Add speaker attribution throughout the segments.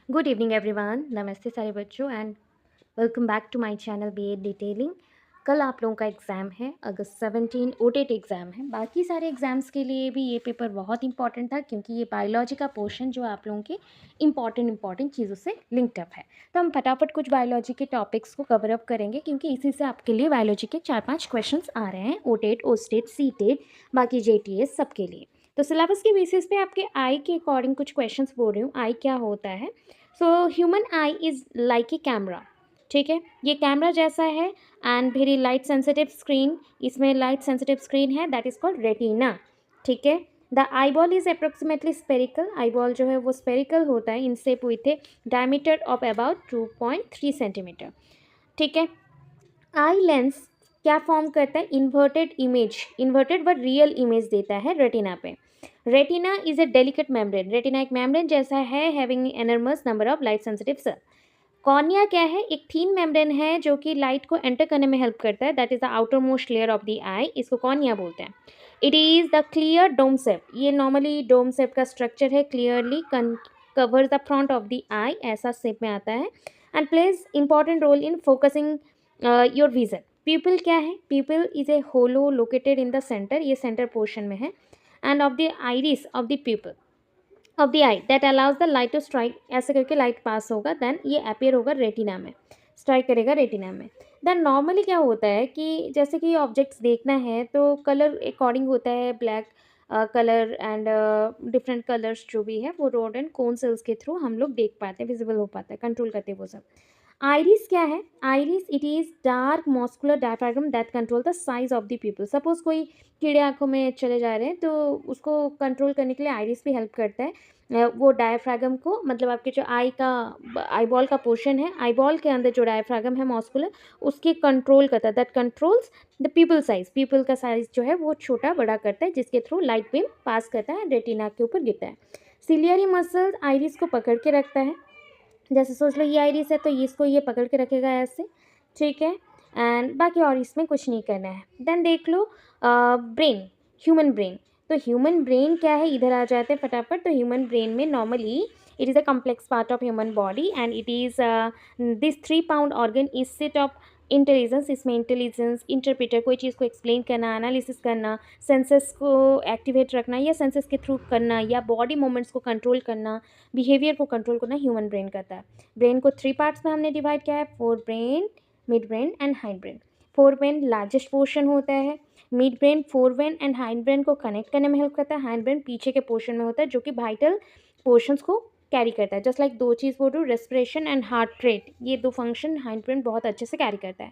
Speaker 1: Good evening everyone. नमस्ते सारे बच्चों and welcome back to my channel BEd detailing. कल आप लोगों का एग्ज़ाम है, अगस्त 17 ओटेट एग्ज़ाम है। बाकी सारे एग्ज़ाम्स के लिए भी ये पेपर बहुत इंपॉर्टेंट था क्योंकि ये बायोलॉजी का पोर्शन जो आप लोगों के इंपॉर्टेंट चीज़ों से लिंक्ड अप है। तो हम फटाफट कुछ बायोलॉजी के टॉपिक्स को कवर अप करेंगे क्योंकि इसी से आपके लिए बायोलॉजी के 4-5 क्वेश्चंस आ रहे हैं, ओटेट, ओस्टेट, सीटेट, बाकी जेटीएस सबके लिए। तो सिलेबस के बेसिस पे आपके आई के अकॉर्डिंग कुछ क्वेश्चंस बोल रही हूँ। आई क्या होता है? So human I is like a camera. ठीक है, ये कैमरा जैसा है and very light sensitive screen, इसमें लाइट सेंसिटिव स्क्रीन है, दैट इज़ कॉल्ड रेटिना। ठीक है, the eye ball is approximately spherical. Eye ball जो है वो स्पेरिकल होता है in shape with A diameter of about 2.3 centimetre. ठीक है, आई लेंस क्या फॉर्म करता है? Inverted image, inverted but real image देता है रेटिना पे। Retina is a delicate membrane. Retina एक मेम्ब्रेन जैसा है having enormous number of light sensitive cell. Cornea क्या है? एक थीन मेम्ब्रेन है जो कि लाइट को एंटर करने में हेल्प करता है, that is the outer most layer of the eye, इसको कॉर्निया बोलते हैं। It is the clear dome shape. ये नॉर्मली डोम शेप का स्ट्रक्चर है, clearly covers the front of the eye, ऐसा शेप में आता है and plays important role in focusing your vision. Pupil क्या है? Pupil is a hollow located in the centre, ये सेंटर पोर्शन में है, and of the iris of the pupil of the eye that allows the light to strike, ऐसे करके light pass होगा, then ये appear होगा रेटिना में, strike करेगा रेटिना में। देन नॉर्मली क्या होता है कि जैसे कि ऑब्जेक्ट्स देखना है तो कलर अकॉर्डिंग होता है, black colour and different colours जो भी है वो रोड एंड कोन सेल्स के थ्रू हम लोग देख पाते हैं, विजिबल हो पाता है, कंट्रोल करते हैं वो सब। आइरिस क्या है? Iris it is dark muscular diaphragm that control the size of the people. Suppose कोई कीड़े आंखों में चले जा रहे हैं तो उसको कंट्रोल करने के लिए आइरिस भी हेल्प करता है। वो डायफ्रागम को, मतलब आपके जो आई का आई बॉल का पोर्शन है, आई बॉल के अंदर जो डायफ्रागम है मॉस्कुलर, उसके कंट्रोल करता है, that controls the people size. People का साइज जो है वो छोटा बड़ा करता है जिसके थ्रू लाइट बीम पास करता है, रेटिना के ऊपर गिरता है। सिलियरी मसल आइरिस को पकड़ के रखता है। जैसे सोच लो ये आइरिस है तो ये इसको ये पकड़ के रखेगा ऐसे। ठीक है, एंड बाकी और इसमें कुछ नहीं करना है। देन देख लो ब्रेन, ह्यूमन ब्रेन। तो ह्यूमन ब्रेन क्या है, इधर आ जाते हैं फटाफट। तो ह्यूमन ब्रेन में normally it is a complex part of human body and it is this 3 pound organ is set of intelligence. इसमें इंटेलिजेंस, इंटरप्रेटर, कोई चीज़ को एक्सप्लेन करना, एनालिसिस करना, सेंसेस को एक्टिवेट रखना या सेंसेस के थ्रू करना, या बॉडी मूवमेंट्स को कंट्रोल करना, बिहेवियर को कंट्रोल करना ह्यूमन ब्रेन करता है। ब्रेन को 3 पार्ट्स में हमने डिवाइड किया है, fore brain, mid brain and hind brain. Fore brain largest portion होता है। Mid brain fore brain and hind brain को कनेक्ट करने में हेल्प करता है। हाइंड ब्रेन पीछे के पोर्शन में होता है जो कि वाइटल पोर्शंस को कैरी करता है। जस्ट लाइक दो चीज़ बोल रही हूँ, रेस्पिरेशन एंड हार्ट रेट, ये दो फंक्शन हाइंड ब्रेन बहुत अच्छे से कैरी करता है।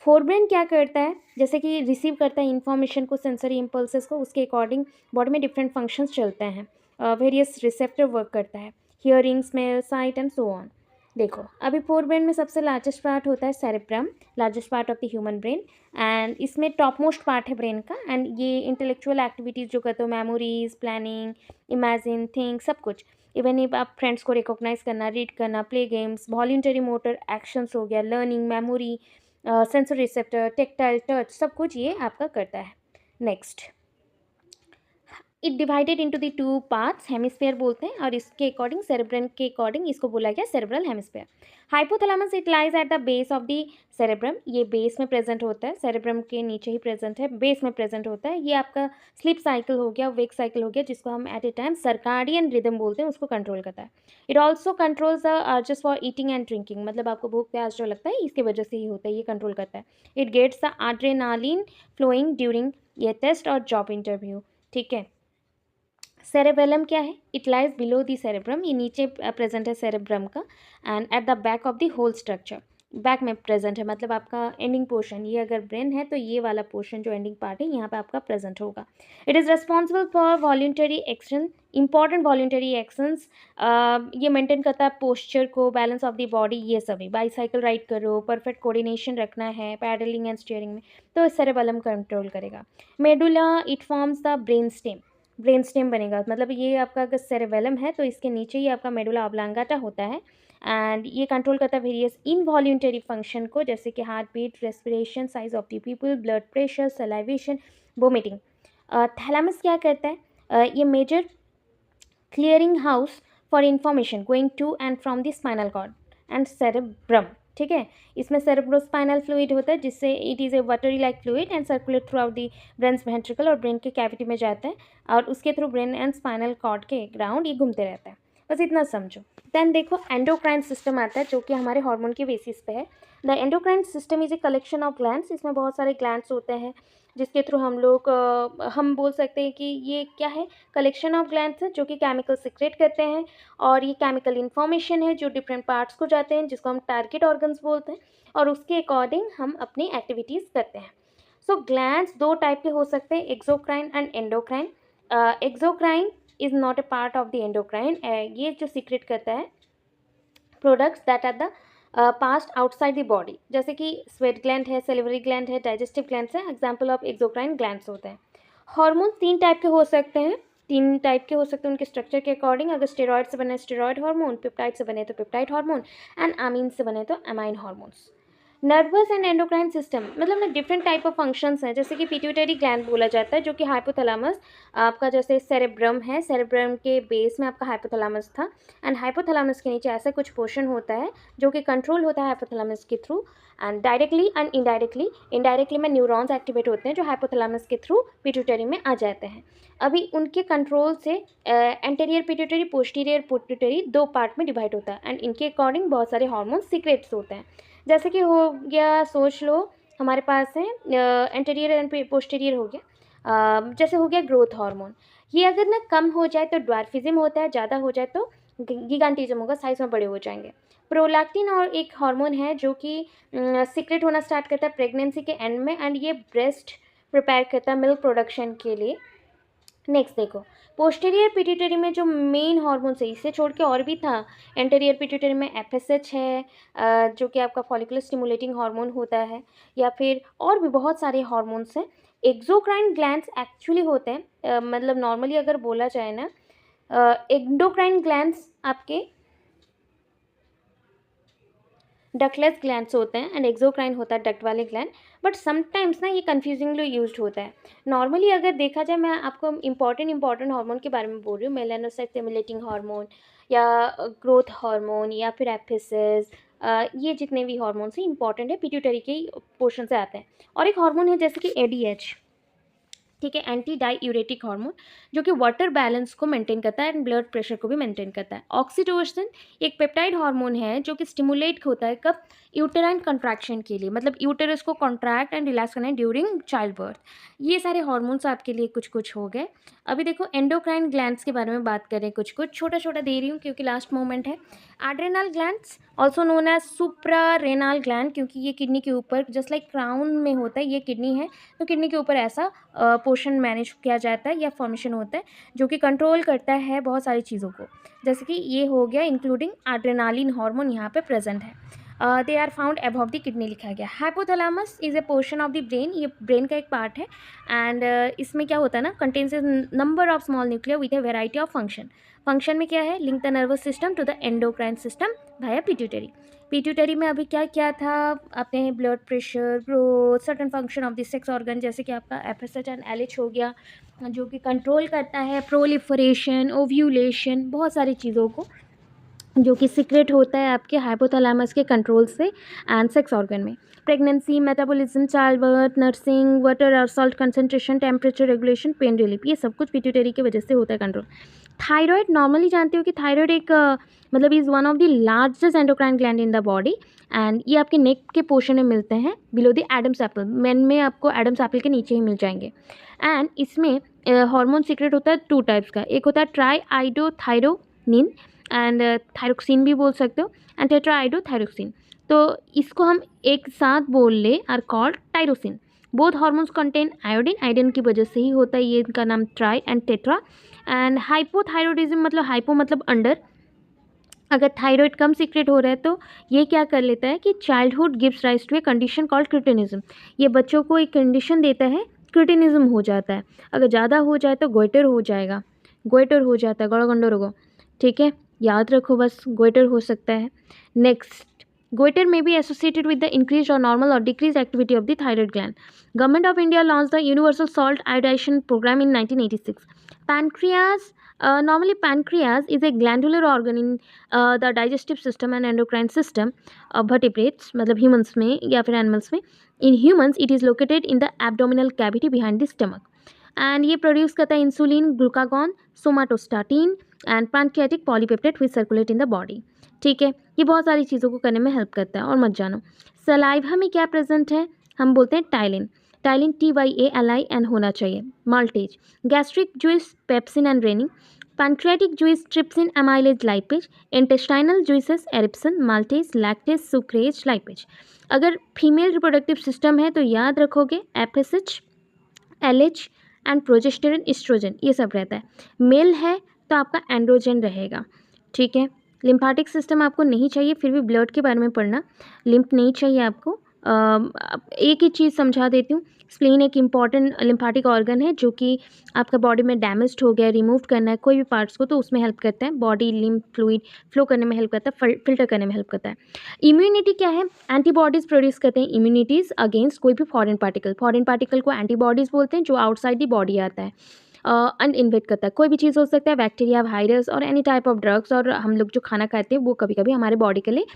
Speaker 1: फोर ब्रेन क्या करता है? जैसे कि रिसीव करता है इन्फॉर्मेशन को, सेंसरी इम्पल्सेस को, उसके अकॉर्डिंग बॉडी में डिफरेंट फंक्शंस चलते हैं, वेरियस रिसेप्टर वर्क करता है, hearing, smell, site and so on. देखो अभी फोर ब्रेन में सबसे लार्जेस्ट पार्ट होता है cerebrum, largest part of the human brain, and इसमें टॉप मोस्ट पार्ट है ब्रेन का, एंड ये इंटेलेक्चुअल एक्टिविटीज़ जो करते हो, मेमोरीज, प्लानिंग, इमेजिन, थिंक, सब कुछ, इवन इफ आप फ्रेंड्स को रिकॉग्नाइज करना, रीड करना, play games, voluntary motor actions हो गया, learning, memory, sensor receptor, tactile, touch, सब कुछ ये आपका करता है। Next, it divided into the 2 parts, hemisphere बोलते हैं, और इसके अकॉर्डिंग सेरेब्रम के अकॉर्डिंग इसको बोला गया cerebral hemisphere. Hypothalamus it lies at the base of the cerebrum, ये बेस में प्रेजेंट होता है, सेरेब्रम के नीचे ही प्रेजेंट है, बेस में प्रेजेंट होता है। ये आपका स्लीप साइकिल हो गया, वेक साइकिल हो गया, जिसको हम at a time circadian rhythm बोलते हैं, उसको कंट्रोल करता है। It also controls the urges for eating and drinking, मतलब आपको भूख प्यास जो लगता है इसकी वजह से ही होता है, ये कंट्रोल करता है। It gets the adrenaline flowing during ये टेस्ट और जॉब इंटरव्यू। ठीक है, सेरेबेलम क्या है? It lies below the cerebrum, ये नीचे प्रेजेंट है सेरेब्रम का, and at the back of the whole structure, back में प्रेजेंट है, मतलब आपका एंडिंग पोर्शन, ये अगर ब्रेन है तो ये वाला पोर्शन जो एंडिंग पार्ट है यहाँ पे आपका प्रेजेंट होगा। It is responsible for voluntary action, important voluntary actions, ये मेंटेन करता है पोस्चर को, बैलेंस ऑफ द बॉडी, ये सभी, बाईसाइकिल राइड करो, परफेक्ट कोऑर्डिनेशन रखना है पैडलिंग एंड स्टीयरिंग में, तो सेरेबेलम कंट्रोल करेगा। Medulla it forms the brain stem, brain stem बनेगा, मतलब ये आपका अगर सेरेबेलम है तो इसके नीचे ही आपका मेडुला ऑब्लांगाटा होता है, एंड ये कंट्रोल करता है वेरियस इनवॉल्यूंटरी फंक्शन को, जैसे कि heart beat, respiration, size of the pupil, blood pressure, salivation, vomiting. Thalamus क्या करता है? ये major clearing house for information going to and from the spinal cord and cerebrum, ठीक है। इसमें सेरेब्रोस्पाइनल फ्लूइड होता है जिससे it is a watery like fluid and circulate throughout the brain's ventricle, और ब्रेन के कैविटी में जाता है और उसके through brain and spinal cord के ग्राउंड ये घूमते रहता है। बस इतना समझो। देन देखो एंडोक्राइन सिस्टम आता है जो कि हमारे हार्मोन के बेसिस पे है। The endocrine system is a collection of glands. इसमें बहुत सारे ग्लैंड्स होते हैं जिसके थ्रू हम लोग हम बोल सकते हैं कि ये क्या है, कलेक्शन ऑफ ग्लैंड्स है जो कि केमिकल सिक्रेट करते हैं, और ये केमिकल इन्फॉर्मेशन है जो डिफरेंट पार्ट्स को जाते हैं जिसको हम टारगेट ऑर्गन्स बोलते हैं, और उसके अकॉर्डिंग हम अपनी एक्टिविटीज़ करते हैं। सो ग्लैंड्स दो टाइप के हो सकते हैं, exocrine and endocrine. Exocrine is not a part of the endocrine. ये जो सीक्रेट करता है products that are the passed outside the body, जैसे कि स्वेट ग्लैंड है, सेलिवरी ग्लैंड है, डाइजेस्टिव ग्लैंड्स है, एग्जाम्पल ऑफ एक्सोक्राइन ग्लैंड्स होते हैं। हार्मोन तीन टाइप के हो सकते हैं, उनके स्ट्रक्चर के अकॉर्डिंग। अगर स्टेरॉइड से बने स्टेरॉइड हार्मोन, पेप्टाइड से बने तो पेप्टाइड हार्मोन, एंड अमीन से बने तो amine hormones. Nervous and endocrine system मतलब ना डिफरेंट टाइप ऑफ फंक्शंस हैं, जैसे कि पिट्यूटरी ग्लैंड बोला जाता है जो कि हाइपोथैलेमस आपका, जैसे सेरेब्रम है, सेरेब्रम के बेस में आपका हाइपोथैलेमस था, एंड हाइपोथैलेमस के नीचे ऐसा कुछ पोर्शन होता है जो कि कंट्रोल होता है हाइपोथैलेमस के through, and directly and indirectly में न्यूरॉन्स एक्टिवेट होते हैं जो हाइपोथैलेमस के थ्रू पिट्यूटरी में आ जाते हैं। अभी उनके कंट्रोल से एंटीरियर पिट्यूटरी, पोस्टीरियर पिट्यूटरी दो पार्ट में डिवाइड होता है, एंड इनके अकॉर्डिंग बहुत सारे हार्मोन सीक्रेट्स होते हैं। जैसे कि हो गया, सोच लो हमारे पास है एंटीरियर एंड पोस्टीरियर हो गया, जैसे हो गया ग्रोथ हार्मोन। ये अगर ना कम हो जाए तो ड्वार्फिज्म होता है, ज़्यादा हो जाए तो गिगांटिज्म होगा, साइज में बड़े हो जाएंगे। प्रोलैक्टिन और एक हार्मोन है जो कि सीक्रेट होना स्टार्ट करता है प्रेगनेंसी के एंड में, एंड ये ब्रेस्ट प्रिपेयर करता है मिल्क प्रोडक्शन के लिए। नेक्स्ट देखो पोस्टीरियर पिट्यूटरी में जो मेन हार्मोन्स है, इसे छोड़ के और भी था। एंटीरियर पिट्यूटरी में FSH है जो कि आपका फॉलिकुलर स्टिमुलेटिंग हार्मोन होता है, या फिर और भी बहुत सारे हार्मोन्स हैं। एक्सोक्राइन ग्लैंड्स एक्चुअली होते हैं मतलब नॉर्मली अगर बोला जाए ना, एंडोक्राइन ग्लैंड्स आपके डक्टलेस ग्लैंड्स होते हैं, एंड एक्सोक्राइन होता है डक्ट वाले ग्लैंड। बट समटाइम्स ना ये कन्फ्यूजिंगली यूज्ड होता है। नॉर्मली अगर देखा जाए, मैं आपको इंपॉर्टेंट हार्मोन के बारे में बोल रही हूँ, मेलानोसाइट स्टिमुलेटिंग हार्मोन या ग्रोथ हार्मोन या फिर एफिसेस, ये जितने भी हार्मोन्स हैं इंपॉर्टेंट है, पिट्यूटरी के पोर्शन से आते हैं। और एक हार्मोन है जैसे कि ADH, ठीक है, एंटी डाईयूरेटिक हार्मोन, जो कि वाटर बैलेंस को मेंटेन करता है एंड ब्लड प्रेशर को भी मेंटेन करता है। ऑक्सीटोसिन एक पेप्टाइड हार्मोन है जो कि स्टिमुलेट होता है कब, यूटेराइन कंट्रैक्शन के लिए, मतलब यूटेरस को कॉन्ट्रैक्ट एंड रिलैक्स करना है ड्यूरिंग चाइल्ड बर्थ। ये सारे हार्मोन्स आपके लिए कुछ कुछ हो गए। अभी देखो एंडोक्राइन ग्लैंड्स के बारे में बात करें, कुछ कुछ छोटा छोटा दे रही हूँ क्योंकि लास्ट मोमेंट है। Adrenal glands also known as suprarenal gland, क्योंकि ये किडनी के ऊपर जस्ट लाइक क्राउन में होता है, ये किडनी है तो किडनी के ऊपर ऐसा पोर्शन मैनेज किया जाता है या फॉर्मेशन होता है जो कि कंट्रोल करता है बहुत सारी चीज़ों को, जैसे कि ये हो गया इंक्लूडिंग एड्रेनालिन हार्मोन यहाँ पे प्रेजेंट है। They are found above the kidney लिखा गया। Hypothalamus is a portion of the brain, ये ब्रेन का एक पार्ट है, एंड इसमें क्या होता है ना, contains number of small nuclear with a variety of function में क्या है, link the nervous system to the endocrine system via pituitary में अभी क्या क्या था, आपने blood pressure, growth, certain function of the sex organ, जैसे कि आपका FSH एंड LH हो गया जो कि कंट्रोल करता है प्रोलिफरेशन, ओव्यूलेशन, बहुत सारी चीज़ों को जो कि सीक्रेट होता है आपके हाइपोथैलेमस के कंट्रोल से एंड सेक्स ऑर्गन में। Pregnancy, metabolism, child birth, nursing, water और salt concentration, temperature regulation, pain relief, ये सब कुछ पिट्यूटरी की वजह से होता है कंट्रोल। थायराइड, नॉर्मली जानते हो कि थायराइड एक मतलब is one of the largest endocrine gland in the body, and ये आपके नेक के पोर्शन में मिलते हैं below the Adam's apple, main में आपको एडम्स एप्पल के नीचे ही मिल जाएंगे। एंड इसमें हार्मोन सीक्रेट होता है टू टाइप्स का, एक होता है ट्राईआइडोथायरोनिन एंड थायरोक्सिन भी बोल सकते हो, एंड टेट्राआइडोथायरोक्सिन, तो इसको हम एक साथ बोल ले are called tyrosine. Both hormones contain iodine की वजह से ही होता है ये, इनका नाम tri and tetra. And hypothyroidism मतलब हाइपो मतलब अंडर, अगर थायराइड कम सीक्रेट हो रहा है तो ये क्या कर लेता है कि childhood gives rise to a condition called cretinism, ये बच्चों को एक कंडीशन देता है, क्रिटिनिज्म हो जाता है। अगर ज़्यादा हो जाए तो गोइटर हो जाएगा, गोइटर हो जाता है, गड़गंडो रोगो, ठीक है, याद रखो बस, गोइटर हो सकता है। Next, goiter may be associated with the increased or normal or decreased activity of the thyroid gland. Government of India launched the Universal Salt Iodization Program in 1986. Pancreas, normally pancreas is a glandular organ in the digestive system and endocrine system, vertebrates मतलब humans में या फिर animals में. In humans it is located in the abdominal cavity behind the stomach, and ये produce करता है insulin, glucagon, somatostatin and pancreatic polypeptide which circulate in the body. ठीक है, ये बहुत सारी चीज़ों को करने में हेल्प करता है. और मत जानो सलाइवा में क्या प्रेजेंट है, हम बोलते हैं टाइलिन. टाइलिन TYALIN होना चाहिए. Maltase, gastric juice pepsin and rennin, pancreatic juice trypsin amylase lipase, intestinal juices erepsin maltase lactase sucrase lipase. अगर फीमेल रिप्रोडक्टिव सिस्टम है तो याद रखोगे FSH, LH and progesterone, estrogen, ये सब रहता है. मेल है तो आपका एंड्रोजन रहेगा. ठीक है, लिम्फेटिक सिस्टम आपको नहीं चाहिए, फिर भी ब्लड के बारे में पढ़ना. लिम्फ नहीं चाहिए आपको. एक ही चीज़ समझा देती हूँ. स्प्लीन एक इम्पॉर्टेंट लिम्फेटिक ऑर्गन है जो कि आपका बॉडी में डैमेज्ड हो गया, रिमूव करना है कोई भी पार्ट्स को, तो उसमें हेल्प करता है. बॉडी लिम्फ फ्लूइड फ्लो करने में हेल्प करता है, फिल्टर करने में हेल्प करता है. इम्यूनिटी क्या है, एंटीबॉडीज़ प्रोड्यूस करते हैं. इम्यूनिटीज़ अगेंस्ट कोई भी फॉरेन पार्टिकल, फॉरेन पार्टिकल को एंटीबॉडीज़ बोलते हैं जो आउटसाइड दी बॉडी आता है. इन्वेट करता है, कोई भी चीज़ हो सकता है, बैक्टीरिया, वायरस और एनी टाइप ऑफ ड्रग्स. और हम लोग जो खाना खाते हैं वो कभी कभी हमारे बॉडी के लिए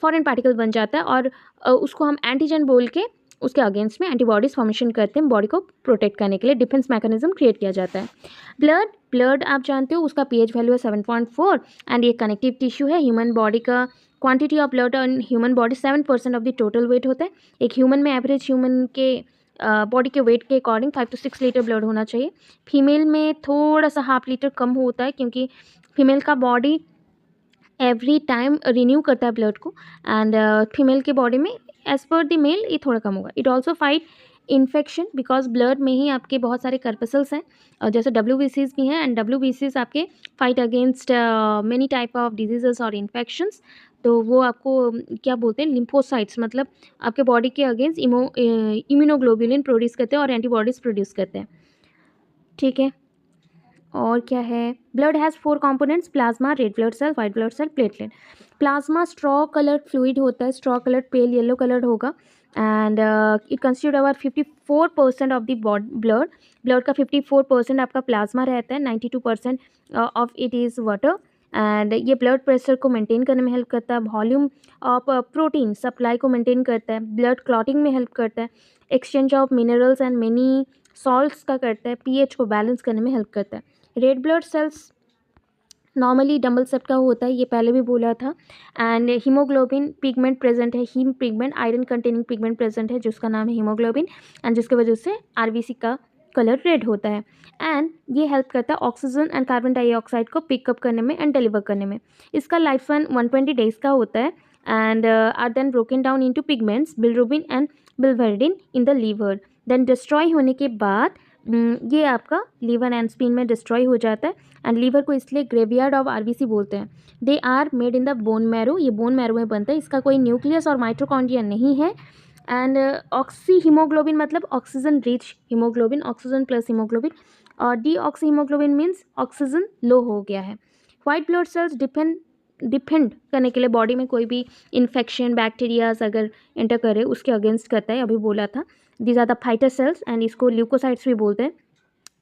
Speaker 1: फॉरेन पार्टिकल बन जाता है, और उसको हम एंटीजन बोल के उसके अगेंस्ट में एंटीबॉडीज फॉर्मेशन करते हैं बॉडी को प्रोटेक्ट करने के लिए. डिफेंस मैकेनिज्म क्रिएट किया जाता है. ब्लड आप जानते हो उसका pH वैल्यू है 7.4 एंड ये कनेक्टिव टिश्यू है. ह्यूमन बॉडी का quantity of blood on human body 7% of the total weight होता है. एक ह्यूमन में एवरेज ह्यूमन के बॉडी के वेट के अकॉर्डिंग 5 to 6 लीटर ब्लड होना चाहिए. फीमेल में थोड़ा सा 1/2 लीटर कम होता है क्योंकि फीमेल का बॉडी एवरी टाइम रिन्यू करता है ब्लड को, एंड फीमेल के बॉडी में एज पर द मेल ये थोड़ा कम होगा. It also fight infection because blood में ही आपके बहुत सारे कर्पसल्स हैं, और जैसे WBCs भी हैं, एंड WBCs आपके fight against many type of diseases और इन्फेक्शंस. तो वो आपको क्या बोलते हैं, लिम्फोसाइट्स, मतलब आपके बॉडी के अगेंस्ट इम्यूनोग्लोबुलिन प्रोड्यूस करते हैं और एंटीबॉडीज़ प्रोड्यूस करते हैं. ठीक है, और क्या है, blood has 4 components, plasma, red blood cell, white blood cell, platelet. Plasma straw coloured fluid होता है, straw coloured pale yellow coloured होगा, and it constitute about 54% of the blood का 54% आपका प्लाज्मा रहता है. 92% of it is water, and ये blood pressure को maintain करने में हेल्प करता है. वॉल्यूम ऑफ प्रोटीन सप्लाई को मेंटेन करता है. ब्लड क्लॉटिंग में हेल्प करता है. Exchange of minerals and many salts का करता है. pH को बैलेंस करने में हेल्प करता है. Red blood cells normally double set का होता है, ये पहले भी बोला था. एंड हीमोग्लोबिन पिगमेंट प्रेजेंट है, haem pigment, iron containing pigment present है जिसका नाम है हीमोग्लोबिन, एंड जिसकी वजह से RBC का कलर रेड होता है. एंड ये हेल्प करता है ऑक्सीजन एंड कार्बन डाइऑक्साइड को पिकअप करने में एंड डिलीवर करने में. इसका लाइफ स्पैन 120 डेज का होता है, and are then broken down into pigments bilirubin and biliverdin in the liver. Then destroy होने के बाद ये आपका लीवर एंड स्पिन में डिस्ट्रॉय हो जाता है. एंड लीवर को इसलिए ग्रेवयार्ड ऑफ RBC बोलते हैं. They are made in the bone marrow, ये बोन मैरो में बनता है. इसका कोई न्यूक्लियस और माइटोकॉन्ड्रिया नहीं है. एंड ऑक्सी हीमोग्लोबिन मतलब oxygen rich haemoglobin, oxygen plus haemoglobin, और डीऑक्सी हीमोग्लोबिन मीन्स ऑक्सीजन लो हो गया है. वाइट ब्लड सेल्स डिफेंड करने के लिए बॉडी में कोई भी इन्फेक्शन बैक्टीरियाज अगर एंटर करे उसके अगेंस्ट करता है, अभी बोला था. These are the fighter cells, and इसको ल्यूकोसाइट्स भी बोलते हैं.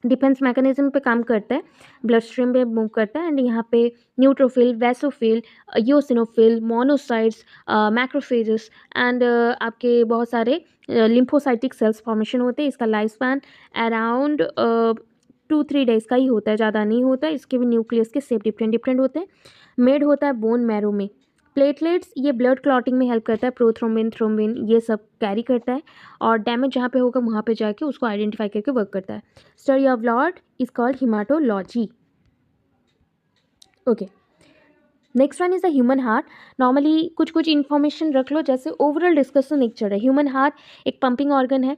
Speaker 1: डिफेंस मैकेनिज्म पे काम करता है, ब्लड स्ट्रीम पे मूव करता है. एंड यहाँ पे neutrophil, basophil, eosinophil, monocytes, macrophages and आपके बहुत सारे लिम्फोसाइटिक सेल्स फॉर्मेशन होते हैं. इसका लाइफ स्पैन अराउंड 2-3 डेज का ही होता है, ज़्यादा नहीं होता है. इसके भी न्यूक्लियस के शेप डिफरेंट होते हैं. मेड होता है बोन मैरो में. प्लेटलेट्स ये ब्लड क्लॉटिंग में हेल्प करता है, प्रोथ्रोम्बिन, थ्रोम्बिन ये सब कैरी करता है, और डैमेज जहाँ पे होगा वहाँ पे जाके उसको आइडेंटिफाई करके वर्क करता है. Study of blood is called haematology. Okay, next one is the human heart. Normally कुछ इन्फॉर्मेशन रख लो, जैसे ओवरऑल डिस्कशन एक चल रहा है. ह्यूमन हार्ट एक पंपिंग ऑर्गन है,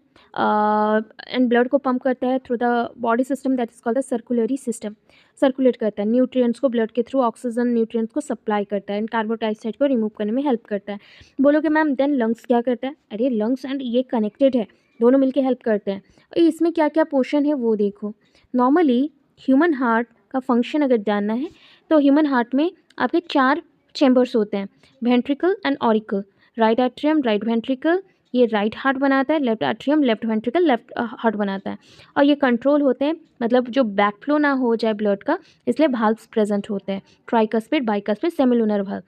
Speaker 1: एंड ब्लड को पंप करता है through the body system that is called the circulatory system. Circulate करता है, न्यूट्रिएंट्स को ब्लड के थ्रू ऑक्सीजन न्यूट्रिएंट्स को सप्लाई करता है, एंड कार्बन डाइऑक्साइड को रिमूव करने में हेल्प करता है. बोलोगे मैम देन लंग्स क्या करता है? अरे लंग्स एंड ये कनेक्टेड है, दोनों मिलके हेल्प करते हैं. इसमें क्या क्या पोर्शन है वो देखो. नॉर्मली ह्यूमन हार्ट का फंक्शन अगर जानना है तो ह्यूमन हार्ट में आपके 4 चैम्बर्स होते हैं, ventricle and auricle. Right atrium, right ventricle, ये राइट हार्ट बनाता है, left atrium left ventricle left heart बनाता है। और ये कंट्रोल होते हैं, मतलब जो बैक फ्लो ना हो जाए ब्लड का, इसलिए वाल्व्स प्रेजेंट होते हैं, tricuspid, bicuspid, semilunar valve.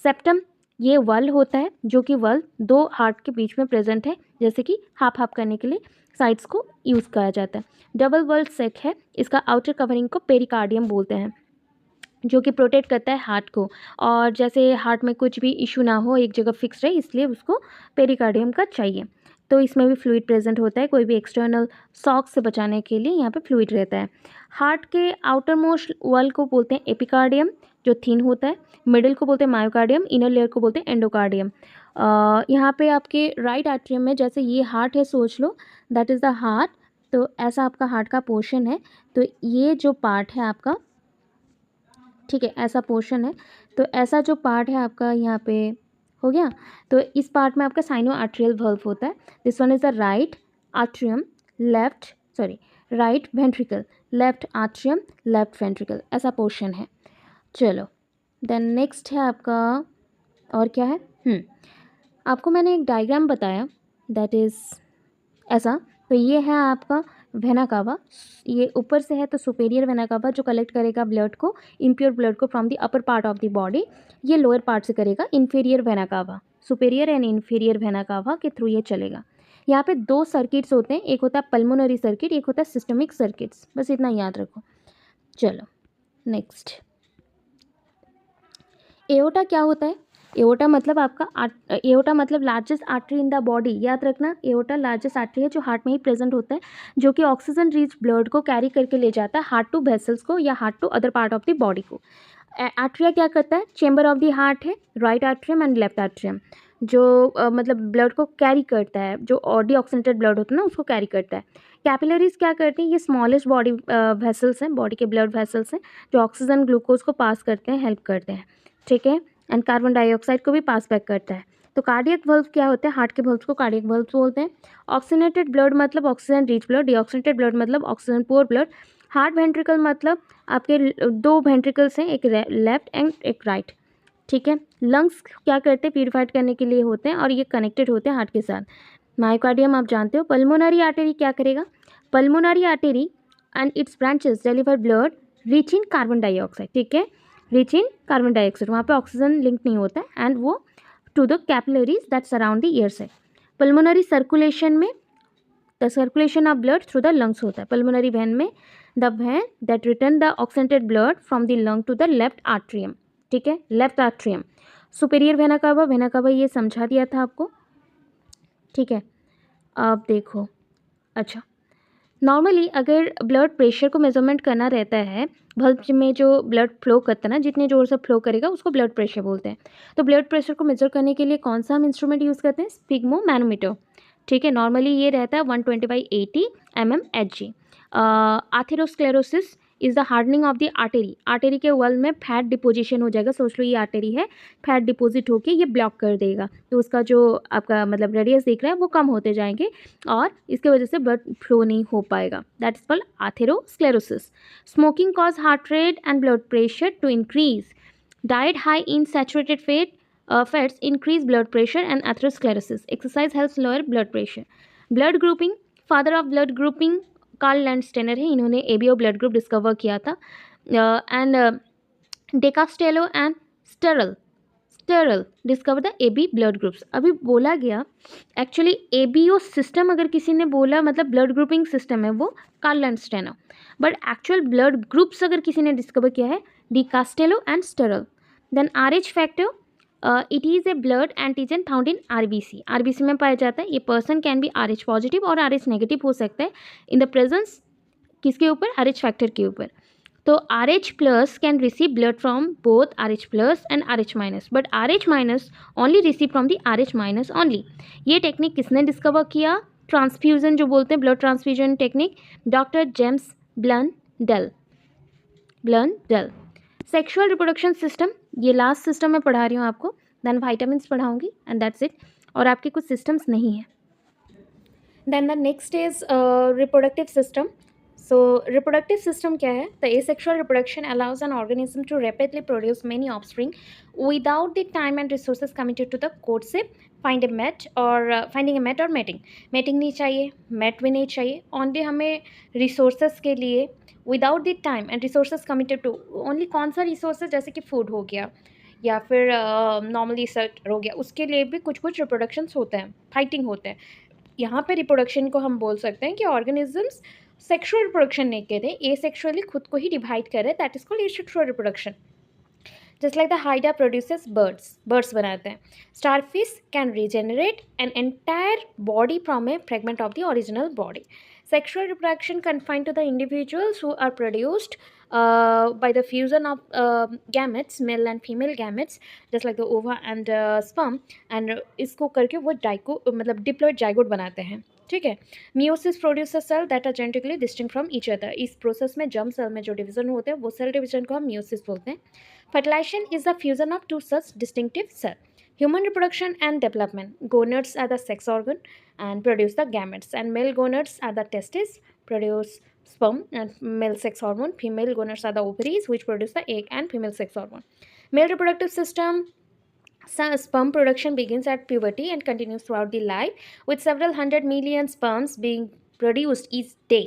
Speaker 1: Septum ये वाल्व होता है, जो कि वाल्व दो हार्ट के बीच में प्रेजेंट है, जैसे कि हाफ हाफ करने के लिए साइड्स को यूज़ किया जाता है। डबल वॉल्व सेक है, इसका आउटर कवरिंग को पेरिकार्डियम बोलते हैं, जो कि प्रोटेक्ट करता है हार्ट को, और जैसे हार्ट में कुछ भी इशू ना हो, एक जगह फिक्स रहे, इसलिए उसको पेरिकार्डियम का चाहिए। तो इसमें भी फ्लूइड प्रेजेंट होता है, कोई भी एक्सटर्नल शॉक से बचाने के लिए यहाँ पे फ्लूइड रहता है। हार्ट के आउटर मोस्ट वॉल को बोलते हैं एपिकार्डियम, जो थिन होता है। मिडिल को बोलते हैं मायोकार्डियम, इनर लेयर को बोलते हैं एंडोकार्डियम। यहाँ पे आपके राइट आर्ट्रियम में, जैसे ये हार्ट है, सोच लो दैट इज़ द हार्ट, तो ऐसा आपका हार्ट का पोर्शन है। तो ये जो पार्ट है आपका, ठीक है, ऐसा पोर्शन है, तो ऐसा जो पार्ट है आपका यहाँ पे हो गया। तो इस पार्ट में आपका साइनो आर्ट्रियल वल्व होता है। This one is the right atrium right ventricle, left atrium left ventricle, ऐसा पोर्शन है। चलो देन नेक्स्ट है आपका, और क्या है, आपको मैंने एक डायग्राम बताया, दैट इज़ ऐसा। तो ये है आपका वेना कावा, ये ऊपर से है तो सुपेरियर वेना कावा, जो कलेक्ट करेगा ब्लड को, इम्प्योर ब्लड को from the upper part of the body. ये लोअर पार्ट से करेगा इन्फीरियर वेना कावा, सुपेरियर एंड इन्फीरियर वेना कावा के थ्रू ये चलेगा। यहाँ पे दो सर्किट्स होते हैं, एक होता है पल्मोनरी सर्किट, एक होता है सिस्टमिक सर्किट्स, बस इतना याद रखो। चलो नेक्स्ट, एओर्टा क्या होता है? एओर्टा मतलब आपका एओर्टा मतलब largest artery in the body, याद रखना, एओर्टा लार्जेस्ट आर्टरी है जो हार्ट में ही प्रेजेंट होता है, जो कि ऑक्सीजन रिच ब्लड को कैरी करके ले जाता है हार्ट टू वेसल्स को या heart to other part of the body को। आर्ट्रिया क्या करता है? चेंबर ऑफ द हार्ट है, right atrium and left atrium, जो मतलब ब्लड को कैरी करता है, जो डीऑक्सीनेटेड ब्लड होता है ना, उसको कैरी करता है। कैपिलरीज क्या करते हैं? ये स्मॉलेस्ट बॉडी वेसल्स हैं, बॉडी के ब्लड वेसल्स हैं, जो ऑक्सीजन ग्लूकोज को पास करते हैं, हेल्प करते हैं, ठीक है, एंड कार्बन डाइऑक्साइड को भी पास बैक करता है। तो कार्डियक वल्व क्या होते हैं? हार्ट के वल्व को कार्डियक वल्व बोलते हैं। ऑक्सीनेटेड ब्लड मतलब oxygen rich blood, deoxygenated blood मतलब oxygen poor blood. Heart ventricle मतलब आपके दो वेंट्रिकल्स हैं, एक लेफ्ट एंड एक राइट, ठीक है। लंग्स क्या करते हैं? प्यूरिफाइड करने के लिए होते हैं, और ये कनेक्टेड होते हैं हार्ट के साथ। मायोकार्डियम आप जानते हो। पल्मोनरी आर्टरी क्या करेगा? Pulmonary artery and it's branches deliver blood rich in carbon dioxide, ठीक है, रिच इन कार्बन डाइऑक्साइड, वहाँ पे ऑक्सीजन लिंक नहीं होता है, एंड वो to the capillaries that surround the ear side. Pulmonary circulation में the circulation of blood through the lungs होता है। पल्मोनरी वेन में the vein that return the oxygenated blood from the lung to the left atrium, ठीक है, left atrium. Superior vena cava ये समझा दिया था आपको, ठीक है। अब देखो, अच्छा, नॉर्मली अगर ब्लड प्रेशर को मेजरमेंट करना रहता है, बल्ब में जो ब्लड फ्लो करता है ना, जितने जोर से फ्लो करेगा उसको ब्लड प्रेशर बोलते हैं। तो ब्लड प्रेशर को मेजर करने के लिए कौन सा हम इंस्ट्रूमेंट यूज़ करते हैं? स्पिग्मो मैनोमीटर, ठीक है। नॉर्मली ये रहता है 120/80 mm/Hg। Atherosclerosis is the hardening of the artery, artery के वॉल में फैट डिपोजिशन हो जाएगा, सोच लो ये आर्टेरी है, फैट डिपोजिट होके ये ब्लॉक कर देगा, तो उसका जो आपका मतलब रेडियस दिख रहा है वो कम होते जाएंगे, और इसके वजह से ब्लड फ्लो नहीं हो पाएगा, that is called atherosclerosis. Smoking cause heart rate and blood pressure to increase. Diet high in saturated fats increase blood pressure and atherosclerosis. Exercise helps lower blood pressure. Blood grouping, father of blood grouping Karl Landsteiner है, इन्होंने ABO blood group discover किया था। And Decastello and Sturli discover the AB blood groups. अभी बोला गया actually ABO system, अगर किसी ने बोला मतलब ब्लड ग्रुपिंग सिस्टम है, वो Karl Landsteiner, but actual blood groups अगर किसी ने डिस्कवर किया है, Decastello and Sturli. Then RH factor, it is a blood antigen found in RBC में पाया जाता है। ये person can be RH positive और RH नेगेटिव हो सकता है इन द प्रेजेंस किसके ऊपर? RH फैक्टर के ऊपर। तो RH plus can receive blood from both RH plus and RH minus, but RH minus only receive from the RH minus only. ये टेक्निक किसने डिस्कवर किया? ट्रांसफ्यूजन जो बोलते हैं, blood transfusion technique, doctor James Blundell. Sexual reproduction system, ये last system मैं पढ़ा रही हूँ आपको, देन वाइटामिन्स पढ़ाऊँगी एंड दैट्स इट, और आपके कुछ सिस्टम्स नहीं है। Then the next is reproductive system. So reproductive system क्या है? The asexual reproduction allows an organism to rapidly produce many offspring without the time and resources committed to the courtship, finding a mate और mating. Mating नहीं चाहिए, met भी नहीं चाहिए, only हमें resources के लिए without the time and resources committed to, only कौन सा रिसोर्सेज, जैसे कि फूड हो गया या फिर नॉर्मली सेट हो गया, उसके लिए भी कुछ कुछ रिप्रोडक्शंस होते हैं, फाइटिंग होते हैं। यहाँ पे रिप्रोडक्शन को हम बोल सकते हैं कि ऑर्गेनिजम्स सेक्सुअल रिप्रोडक्शन नहीं कर रहे, एसेक्सुअली खुद को ही डिवाइड कर रहे, that is called asexual reproduction. Just like the hydra produces buds बनाते हैं। Starfish can regenerate an entire body from a fragment of the original body. Sexual reproduction confined to the individuals who are produced by the fusion of gametes, male and female gametes, just like the ova and sperm, and इसको करके वो डाइको मतलब diploid zygote बनाते हैं। ठीक है। Meiosis produce cell that are genetically distinct from each other. इस process में जर्म सेल में जो डिवीजन होते हैं वो सेल डिवीजन को हम मियोसिस बोलते हैं। Fertilization is the fusion of two such distinctive cell. Human reproduction and development. Gonads are the sex organ and produce the gametes, and male gonads are the testes, produce sperm and male sex hormone. Female gonads are the ovaries, which produce the egg and female sex hormone. Male reproductive system. Sperm production begins at puberty and continues throughout the life, with several hundred million sperms being produced each day.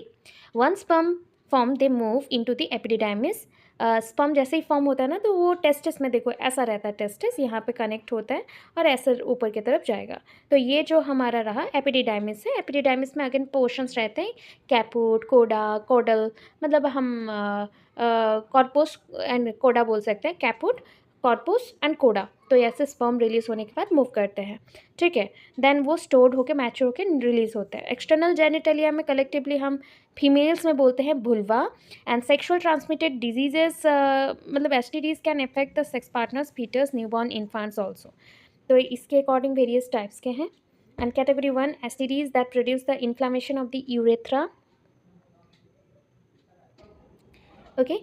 Speaker 1: Once sperm form, they move into the epididymis. Sperm जैसे ही form होता है ना, तो वो testis में देखो ऐसा रहता है, टेस्टिस यहाँ पे कनेक्ट होता है और ऐसे ऊपर की तरफ जाएगा। तो ये जो हमारा रहा एपिडिडाइमिस है। एपिडिडाइमिस में अगेन पोर्शंस रहते हैं, कैपुट, कोडा, कोडल, मतलब हम कॉर्पस एंड कोडा बोल सकते हैं, कैपुट, कॉर्पस एंड कोडा। तो ऐसे स्पर्म रिलीज होने के बाद मूव करते हैं। ठीक है। देन वो स्टोर्ड होकर मैच्योर होकर रिलीज होते हैं। एक्सटर्नल जेनिटलिया में कलेक्टिवली हम फीमेल्स में बोलते हैं vulva, and sexual transmitted diseases मतलब STDs can affect the sex partners, foetuses, newborn infants also. तो इसके अकॉर्डिंग वेरियस टाइप्स के हैं। And category 1 STDs that produce the inflammation of the urethra. Okay.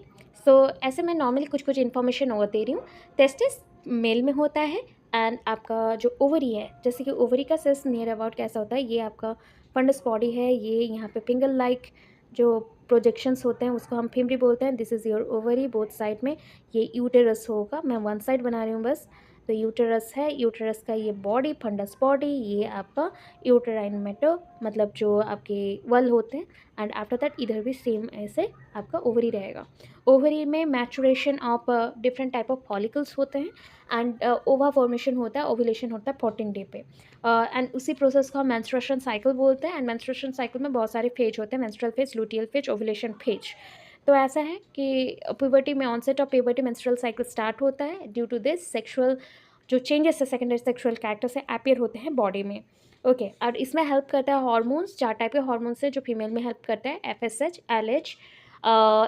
Speaker 1: So ऐसे मैं नॉर्मली कुछ कुछ information और दे रही हूँ। टेस्टिस मेल में होता है, एंड आपका जो ओवरी है, जैसे कि ओवरी का सेल्स नियर अबाउट कैसा होता है, ये आपका फंडस बॉडी है, ये यहाँ पे फिंगर लाइक जो प्रोजेक्शंस होते हैं उसको हम फिमरी बोलते हैं। This is your ovary, both side में ये यूटेरस होगा, मैं वन साइड बना रही हूँ बस। तो यूटेरस है, यूटेरस का ये बॉडी, फंडस बॉडी, ये आपका यूटेराइन मैटर, मतलब जो आपके वल होते हैं। एंड आफ्टर दैट इधर भी सेम ऐसे आपका ओवरी रहेगा। ओवरी में maturation of different type of follicles होते हैं, एंड ओवा फॉर्मेशन होता है, ओव्यूलेशन होता है 14 डे पे। एंड उसी प्रोसेस को हम मेंस्ट्रुएशन साइकिल बोलते हैं। एंड मेंस्ट्रुएशन साइकिल में बहुत सारे फेज होते हैं, menstrual phase, luteal phase, ovulation phase. तो ऐसा है कि प्यूबर्टी में onset of puberty menstrual cycle start होता है। ड्यू टू दिस सेक्सुअल जो चेंजेस है, सेकेंडरी सेक्सुअल कैरेक्टर से अपीयर होते हैं बॉडी में। ओके। और इसमें हेल्प करता है हार्मोन्स, 4 टाइप के हार्मोन्स है जो फीमेल में हेल्प करता है, FSH, LH,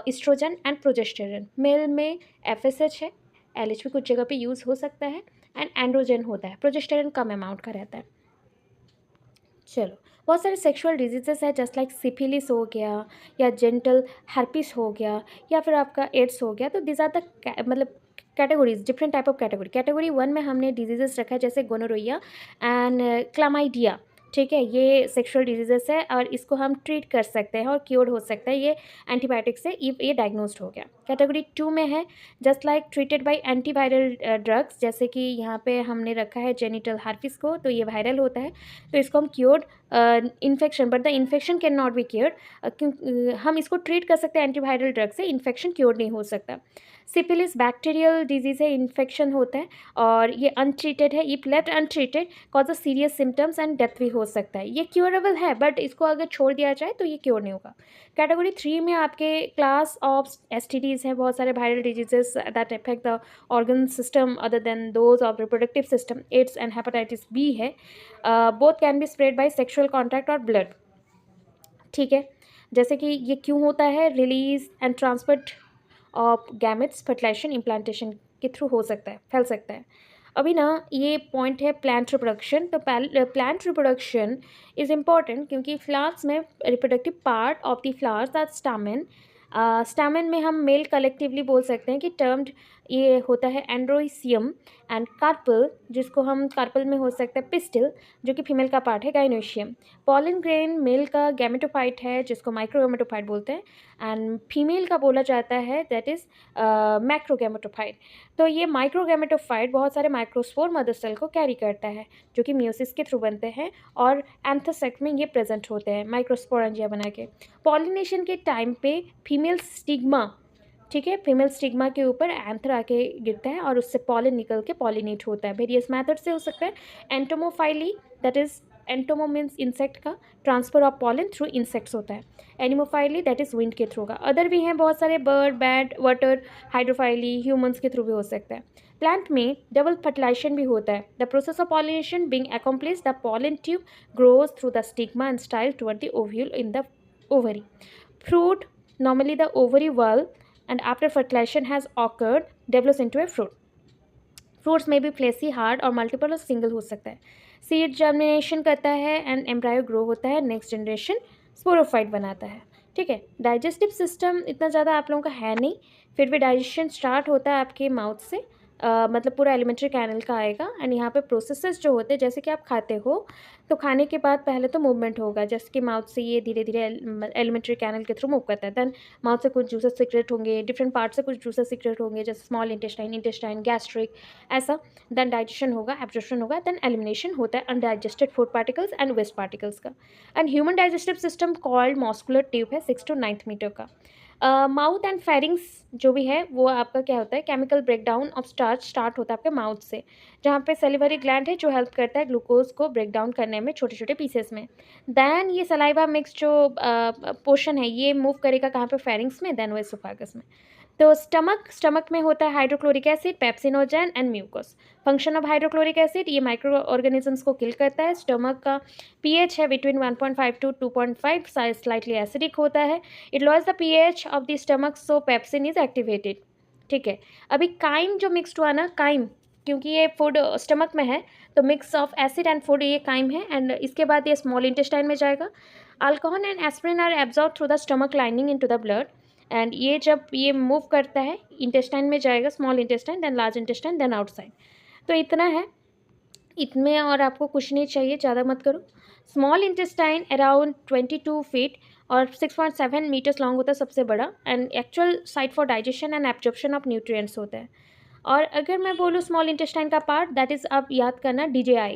Speaker 1: estrogen and progesterone. Male में FSH है, LH भी कुछ जगह पे यूज़ हो सकता है, एंड एंड्रोजन होता है, प्रोजेस्टेरन कम अमाउंट का रहता है। चलो, बहुत सारे सेक्सुअल डिजीजेस है, जस्ट लाइक सिफिलिस हो गया, या जेंटल हर्पिस हो गया, या फिर आपका एड्स हो गया। तो दिस आर द मतलब categories, different type of category. Category 1 में हमने डिजीजेस रखा है जैसे गोनोरोइया एंड क्लामाइडिया। ठीक है। ये सेक्सुअल डिजीजेस है और इसको हम ट्रीट कर सकते हैं और क्योर हो सकता है ये एंटीबायोटिक से, ये डायग्नोस्ड हो गया। कैटेगरी 2 में है just like treated by antiviral drugs, जैसे कि यहाँ पे हमने रखा है जेनिटल हार्पिस को, तो ये वायरल होता है, तो इसको हम cured infection, but the infection can not be cured. हम इसको ट्रीट कर सकते हैं एंटीवायरल ड्रग से, इन्फेक्शन क्योर नहीं हो सकता। सिफिलिस बैक्टीरियल डिजीज़ है, इन्फेक्शन होता है और ये अनट्रीटेड है। If left untreated cause a serious symptoms and death भी हो सकता है। ये क्योरेबल है, बट इसको अगर छोड़ दिया जाए तो ये क्योर नहीं होगा। कैटेगरी 3 में आपके क्लास ऑफ STDs हैं, बहुत सारे viral diseases that affect the organ system other than those of reproductive system. AIDS and hepatitis B है। Both can be spread by sexual contact और ब्लड। ठीक है। जैसे कि ये क्यों होता है, release and transport of gametes fertilization implantation के थ्रू हो सकता है, फैल सकता है। अभी ना ये पॉइंट है प्लांट रिप्रोडक्शन। तो प्लांट रिप्रोडक्शन इज़ इम्पॉर्टेंट क्योंकि फ्लावर्स में reproductive part of the flowers are stamen stamen में हम मेल कलेक्टिवली बोल सकते हैं कि टर्म्ड ये होता है एंड्रोइसियम एंड कार्पल, जिसको हम कार्पल में हो सकता है पिस्टिल, जो कि फीमेल का पार्ट है गाइनोशियम। पॉलन ग्रेन मेल का गैमेटोफाइट है, जिसको माइक्रोगैमेटोफाइट बोलते हैं, एंड फीमेल का बोला जाता है दैट इज़ मैक्रोगैमेटोफाइट। तो ये माइक्रोगैमेटोफाइट बहुत सारे माइक्रोस्पोर मदर सेल को कैरी करता है, जो कि मियोसिस के थ्रू बनते हैं, और एंथोसेक्ट में ये प्रेजेंट होते हैं माइक्रोस्पोरेंजिया बना के। पॉलिनेशन के टाइम पे फीमेल स्टिग्मा, ठीक है, फीमेल स्टिग्मा के ऊपर एंथर आके गिरता है और उससे पॉलन निकल के पॉलिनेट होता है। वेरियस मेथड से हो सकता है। Entomophily, that is entomo means insect का transfer of pollen through insects होता है। एनिमोफाइली दैट इज विंड के थ्रू का। अदर भी हैं बहुत सारे, bird, bat, water, hydrophily, humans के थ्रू भी हो सकता है। प्लांट में डबल फर्टिलाइजेशन भी होता है। The process of pollination being accomplish, the pollen tube grows through the stigma and style toward the ovule in the ovary. Fruit, normally the ovary valve, and after fertilization has occurred, develops into a fruit. Fruits may be fleshy, hard और multiple और single हो सकता है। Seed germination करता है and embryo grow होता है, next generation sporophyte बनाता है। ठीक है, डाइजेस्टिव सिस्टम इतना ज़्यादा आप लोगों का है नहीं, फिर भी डाइजेशन स्टार्ट होता है आपके माउथ से, मतलब पूरा एलिमेंट्री कैनल का आएगा। एंड यहाँ पे प्रोसेसेस जो होते हैं, जैसे कि आप खाते हो तो खाने के बाद पहले तो मूवमेंट होगा, जैसे कि माउथ से ये धीरे धीरे एलिमेंट्री कैनल के थ्रू मूव करता है। देन माउथ से कुछ जूसेस सीक्रेट होंगे, डिफरेंट पार्ट से कुछ जूसेस सीक्रेट होंगे, जैसे स्मॉल इंटेस्टाइन, गैस्ट्रिक, ऐसा। देन डाइजेशन होगा, एब्जॉर्प्शन होगा, देन एलिमिनेशन होता है undigested food particles and waste particles का। And human digestive system called muscular tube है 6 to 9 मीटर का। माउथ एंड फेरिंग्स जो भी है वो आपका क्या होता है, chemical breakdown of starch start होता है आपके माउथ से, जहाँ पे सेलिवरी ग्लैंड है जो हेल्प करता है ग्लूकोज को ब्रेक डाउन करने में छोटे छोटे पीसेस में। देन ये सलाइवा मिक्स जो पोर्शन है ये मूव करेगा कहाँ पे, फेरिंग्स में, देन वो एसोफेगस में। तो स्टमक में होता है hydrochloric acid, pepsinogen and mucus. Function of hydrochloric acid, ये माइक्रो ऑर्गेनिजम्स को किल करता है। स्टमक का पीएच है between 1.5 to 2.5, size slightly acidic होता है। It loss the pH of the stomach, so pepsin is activated. ठीक है, अभी काइम जो मिक्सड हुआ ना, काइम, क्योंकि ये फूड स्टमक में है तो mix of acid and food ये काइम है, एंड इसके बाद ये स्मॉल इंटेस्टाइन में जाएगा। Alcohol and aspirin are absorb through the stomach lining into the blood, and ये जब ये मूव करता है इंटेस्टाइन में जाएगा, small intestine, then large intestine, then outside. तो इतना है, इतने और आपको कुछ नहीं चाहिए, ज़्यादा मत करो। स्मॉल इंटेस्टाइन अराउंड 22 फीट और 6.7 मीटर्स लॉन्ग होता है सबसे बड़ा, and actual site for digestion and absorption of nutrients होता है। और अगर मैं बोलूँ स्मॉल इंटेस्टाइन का पार्ट, दैट इज़ आप याद करना DJI,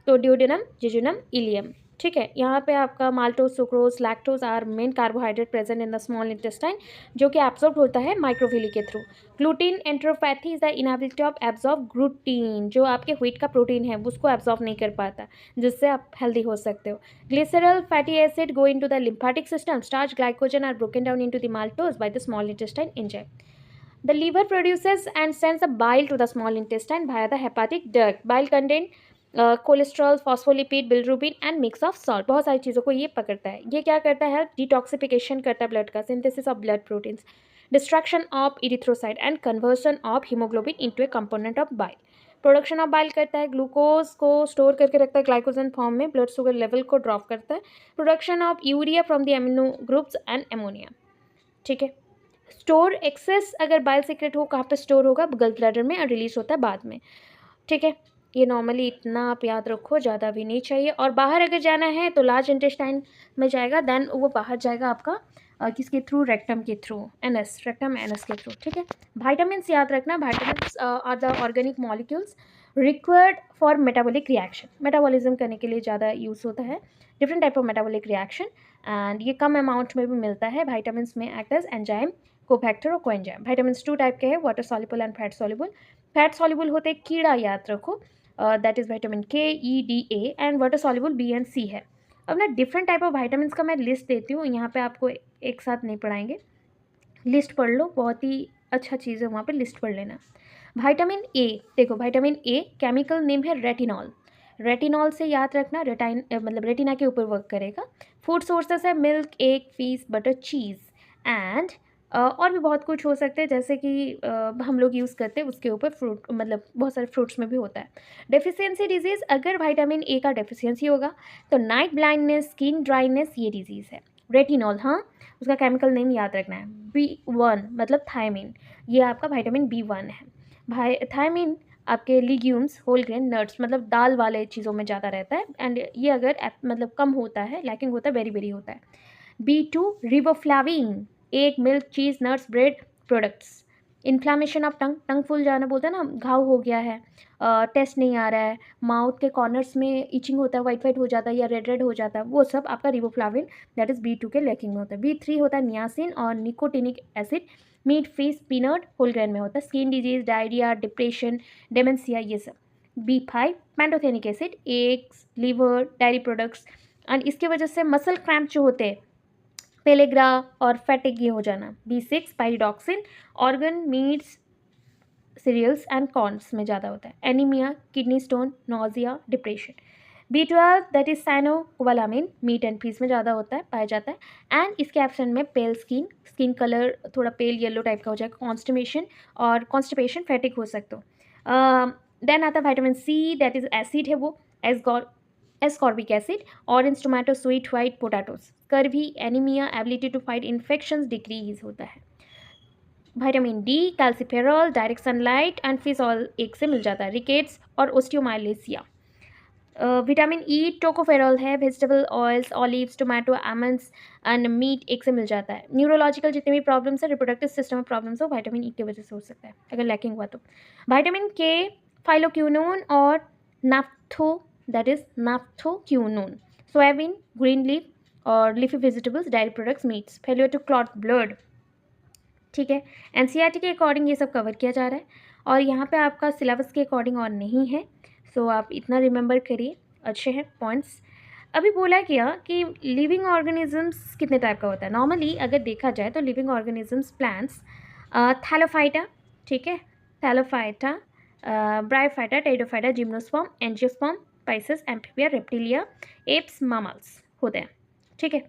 Speaker 1: तो ड्यूडेनम, जिजुनम, इलियम। ठीक है, यहाँ पे आपका maltose, sucrose, lactose are main carbohydrate present in the small intestine, जो कि एब्जॉर्ब होता है माइक्रोविली के through. Gluten enteropathy is the inability of absorb gluten, जो आपके व्हीट का प्रोटीन है उसको एब्जॉर्ब नहीं कर पाता, जिससे आप हेल्दी हो सकते हो। Glycerol fatty acid go into the lymphatic system, starch, glycogen are broken down into the maltose by the small intestine enzyme. The liver produces and sends the bile to the small intestine via the hepatic duct. Bile contain cholesterol, phospholipid, bilirubin and mix of salt, बहुत सारी चीज़ों को ये पकड़ता है। ये क्या करता है, डिटॉक्सिफिकेशन करता है ब्लड का, synthesis of blood proteins, destruction of erythrocyte and conversion of haemoglobin into A component of bile. Production of bile करता है, ग्लूकोज को स्टोर करके रखता है ग्लाइकोजन फॉर्म में, ब्लड शुगर लेवल को ड्रॉप करता है। Production of urea from the amino groups and ammonia. ठीक है, स्टोर एक्सेस अगर बाइल सीक्रेट हो कहाँ पे स्टोर होगा, गल ब्लैडर में, और रिलीज होता है बाद में। ठीक है, ये नॉर्मली इतना आप याद रखो, ज़्यादा भी नहीं चाहिए। और बाहर अगर जाना है तो लार्ज इंटेस्टाइन में जाएगा, देन वो बाहर जाएगा आपका किसके थ्रू, रेक्टम के थ्रू, एनएस, रेक्टम एनएस के थ्रू। ठीक है, वाइटामिन्स याद रखना, vitamins are the organic molecules required for metabolic reaction, metabolism करने के लिए ज़्यादा यूज़ होता है, different type of metabolic reaction, and ये कम अमाउंट में भी मिलता है। वाइटामिन्स में एक्ट एज एंजाइम, कोफैक्टर और कोएंजाइम। वाइटामिन्स 2 टाइप के हैं, water soluble and fat soluble. Fat soluble होते हैं कीड़ा, याद रखो, that is vitamin K, E, D, A, and water soluble B and C है। अब ना डिफरेंट टाइप ऑफ वाइटामिन्स का मैं लिस्ट देती हूँ, यहाँ पे आपको एक साथ नहीं पढ़ाएंगे, लिस्ट पढ़ लो, बहुत ही अच्छा चीज़ है, वहाँ पे लिस्ट पढ़ लेना। विटामिन ए, देखो विटामिन ए केमिकल नेम है रेटिनॉल, रेटिनॉल से याद रखना, रेटाइन मतलब रेटिना के ऊपर वर्क करेगा। फूड सोर्सेस है milk, egg, fish, butter, cheese, and और भी बहुत कुछ हो सकते हैं, जैसे कि हम लोग यूज़ करते हैं उसके ऊपर, फ्रूट मतलब बहुत सारे फ्रूट्स में भी होता है। डेफिशिएंसी डिजीज़, अगर विटामिन ए का डेफिशिएंसी होगा तो नाइट ब्लाइंडनेस, स्किन ड्राइनेस, ये डिजीज़ है। रेटिनॉल, हाँ उसका केमिकल नेम याद रखना है। B1 मतलब थायमिन, ये आपका विटामिन B1 है। भाई थायमिन आपके लीग्यूम्स, होल ग्रेन, नट्स मतलब दाल वाले चीज़ों में ज़्यादा रहता है, एंड ये अगर मतलब कम होता है, लैकिंग होता है, वेरी वेरी होता है। B2 riboflavin, egg, milk, cheese, nuts, bread products. Inflammation of tongue, tongue फूल जाना बोलते हैं ना, घाव हो गया है, टेस्ट नहीं आ रहा है, माउथ के कॉर्नर्स में इचिंग होता है, वाइट वाइट हो जाता है या रेड रेड हो जाता है, वो सब आपका रिबोफ्लाविन दैट इज़ B2 के लैकिंग में होता है। B3 होता है नियासिन और nicotinic acid, meat, fish, peanut, whole grain में होता है। Skin disease, diarrhoea, depression, dementia, ये सब। B5 pantothenic acid, eggs, liver, dairy products, and इसके वजह से मसल क्रैम्प जो होते हैं, पेलेग्रा और फैटिक ये हो जाना। B6 pyridoxine, organ, meats, cereals and corns में ज़्यादा होता है। Anaemia, kidney stone, nausea, depression. B12 that is cyanocobalamin, meat and fish में ज़्यादा होता है, पाया जाता है, एंड इसके एब्सेंट में पेल स्किन, स्किन कलर थोड़ा पेल येलो टाइप का हो जाएगा, कॉन्स्टिपेशन, फैटिक हो सकते हो। देन आता है vitamin C that is acid है वो, ascorbic acid, orange, tomato, sweet white potatoes. Scurvy, anaemia, ability to fight infections decrease होता है। Vitamin D calciferol, direct sunlight and fish oil एक से मिल जाता है। रिकेट्स और ओस्टियोमाइलिसिया। विटामिन E टोकोफेरॉल है, vegetable oils, olives, tomato, almonds and meat एक से मिल जाता है। न्यूरोलॉजिकल जितने भी प्रॉब्लम्स है, रिप्रोडक्टिव सिस्टम में प्रॉब्लम्स हो, विटामिन E की वजह से हो सकता है अगर लैकिंग हुआ तो। विटामिन K, फाइलोक्यूनोन और naphtho that is naphthoquinone. Soybean, green leaf और leafy vegetables, dairy products, meats. Failure to clot blood, ठीक है, NCERT के अकॉर्डिंग ये सब कवर किया जा रहा है, और यहाँ पे आपका सिलेबस के अकॉर्डिंग और नहीं है, सो आप इतना रिमेंबर करिए, अच्छे हैं पॉइंट्स। अभी बोला गया कि लिविंग ऑर्गेनिजम्स कितने टाइप का होता है। नॉर्मली अगर देखा जाए तो लिविंग ऑर्गेनिजम्स प्लांट्स, थैलोफाइटा, ठीक है, Thallophyta, bryophyta, pteridophyta, gymnosperm, angiosperm, Pisces, amphibia, reptilia, apps, mammals होते हैं, ठीक है।